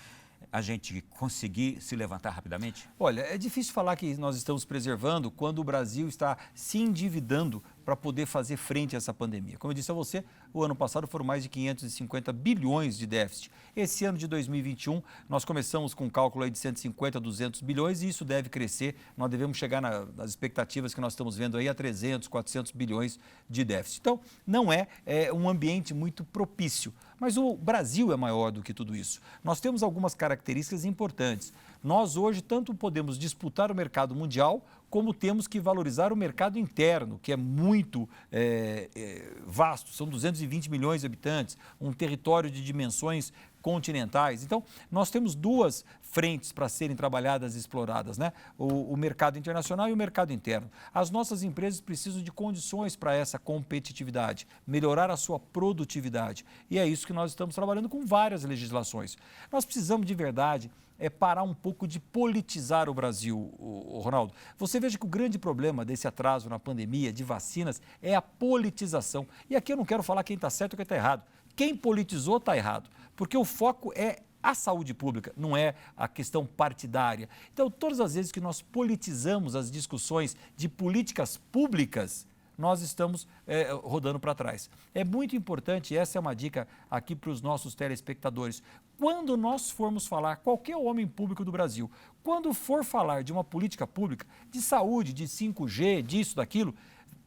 a gente conseguir se levantar rapidamente? Olha, é difícil falar que nós estamos preservando quando o Brasil está se endividando para poder fazer frente a essa pandemia. Como eu disse a você, o ano passado foram mais de 550 bilhões de déficit. Esse ano de 2021, nós começamos com um cálculo aí de 150, 200 bilhões e isso deve crescer. Nós devemos chegar nas expectativas que nós estamos vendo aí a 300, 400 bilhões de déficit. Então, não é um ambiente muito propício, mas o Brasil é maior do que tudo isso. Nós temos algumas características importantes. Nós hoje tanto podemos disputar o mercado mundial, como temos que valorizar o mercado interno, que é muito vasto, são 220 milhões de habitantes, um território de dimensões continentais. Então, nós temos duas frentes para serem trabalhadas e exploradas, né? O mercado internacional e o mercado interno. As nossas empresas precisam de condições para essa competitividade, melhorar a sua produtividade. E é isso que nós estamos trabalhando com várias legislações. Nós precisamos de verdade parar um pouco de politizar o Brasil, Ronaldo. Você veja que o grande problema desse atraso na pandemia de vacinas é a politização. E aqui eu não quero falar quem está certo ou quem está errado. Quem politizou está errado, porque o foco é a saúde pública, não é a questão partidária. Então, todas as vezes que nós politizamos as discussões de políticas públicas, nós estamos rodando para trás. É muito importante, essa é uma dica aqui para os nossos telespectadores, quando nós formos falar, qualquer homem público do Brasil, quando for falar de uma política pública, de saúde, de 5G, disso, daquilo,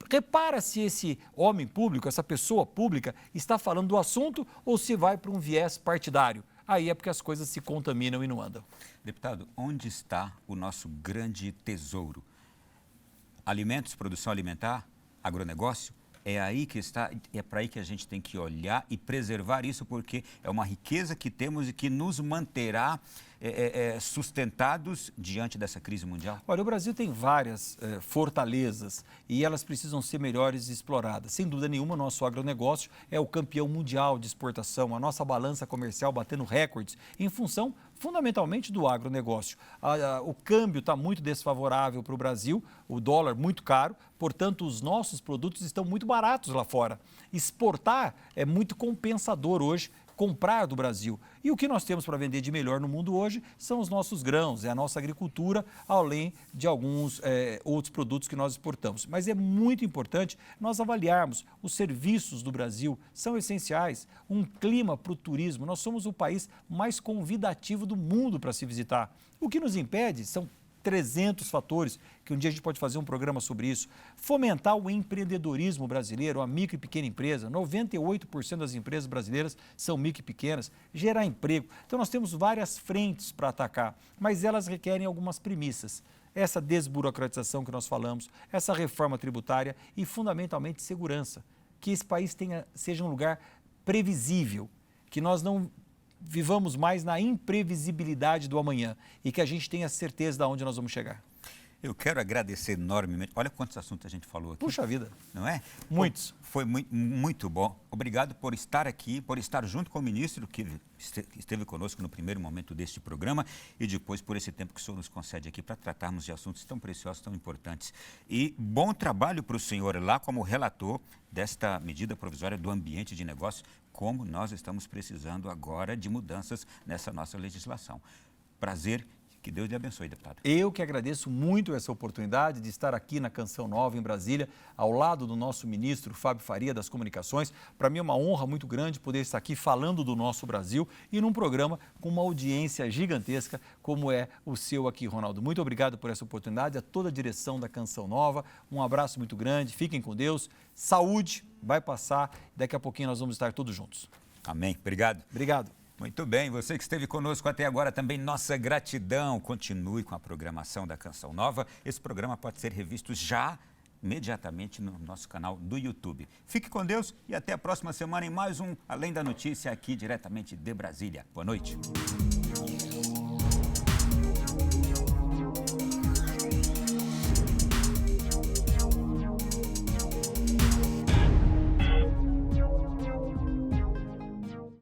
repara se esse homem público, essa pessoa pública, está falando do assunto ou se vai para um viés partidário. Aí é porque as coisas se contaminam e não andam. Deputado, onde está o nosso grande tesouro? Alimentos, produção alimentar, agronegócio? É aí que está, é para aí que a gente tem que olhar e preservar isso, porque é uma riqueza que temos e que nos manterá sustentados diante dessa crise mundial? Olha, o Brasil tem várias fortalezas e elas precisam ser melhores exploradas. Sem dúvida nenhuma, o nosso agronegócio é o campeão mundial de exportação, a nossa balança comercial batendo recordes em função fundamentalmente do agronegócio. O câmbio está muito desfavorável para o Brasil, o dólar muito caro, portanto, os nossos produtos estão muito baratos lá fora. Exportar é muito compensador hoje, comprar do Brasil. E o que nós temos para vender de melhor no mundo hoje são os nossos grãos, é a nossa agricultura, além de alguns outros produtos que nós exportamos. Mas é muito importante nós avaliarmos os serviços do Brasil, são essenciais, um clima para o turismo. Nós somos o país mais convidativo do mundo para se visitar. O que nos impede são 300 fatores, que um dia a gente pode fazer um programa sobre isso. Fomentar o empreendedorismo brasileiro, a micro e pequena empresa. 98% das empresas brasileiras são micro e pequenas. Gerar emprego. Então, nós temos várias frentes para atacar, mas elas requerem algumas premissas. Essa desburocratização que nós falamos, essa reforma tributária e, fundamentalmente, segurança. Que esse país seja um lugar previsível, que nós não vivamos mais na imprevisibilidade do amanhã e que a gente tenha certeza de onde nós vamos chegar. Eu quero agradecer enormemente. Olha quantos assuntos a gente falou aqui. Puxa vida. Não é? Muitos. Foi muito bom. Obrigado por estar aqui, por estar junto com o ministro que esteve conosco no primeiro momento deste programa e depois por esse tempo que o senhor nos concede aqui para tratarmos de assuntos tão preciosos, tão importantes. E bom trabalho para o senhor lá como relator desta medida provisória do ambiente de negócio, como nós estamos precisando agora de mudanças nessa nossa legislação. Prazer. Que Deus lhe abençoe, deputado. Eu que agradeço muito essa oportunidade de estar aqui na Canção Nova, em Brasília, ao lado do nosso ministro Fábio Faria das Comunicações. Para mim é uma honra muito grande poder estar aqui falando do nosso Brasil e num programa com uma audiência gigantesca como é o seu aqui, Ronaldo. Muito obrigado por essa oportunidade, a toda a direção da Canção Nova. Um abraço muito grande, fiquem com Deus, saúde, vai passar, daqui a pouquinho nós vamos estar todos juntos. Amém. Obrigado. Obrigado. Muito bem, você que esteve conosco até agora também, nossa gratidão. Continue com a programação da Canção Nova. Esse programa pode ser revisto já, imediatamente, no nosso canal do YouTube. Fique com Deus e até a próxima semana em mais um Além da Notícia, aqui diretamente de Brasília. Boa noite.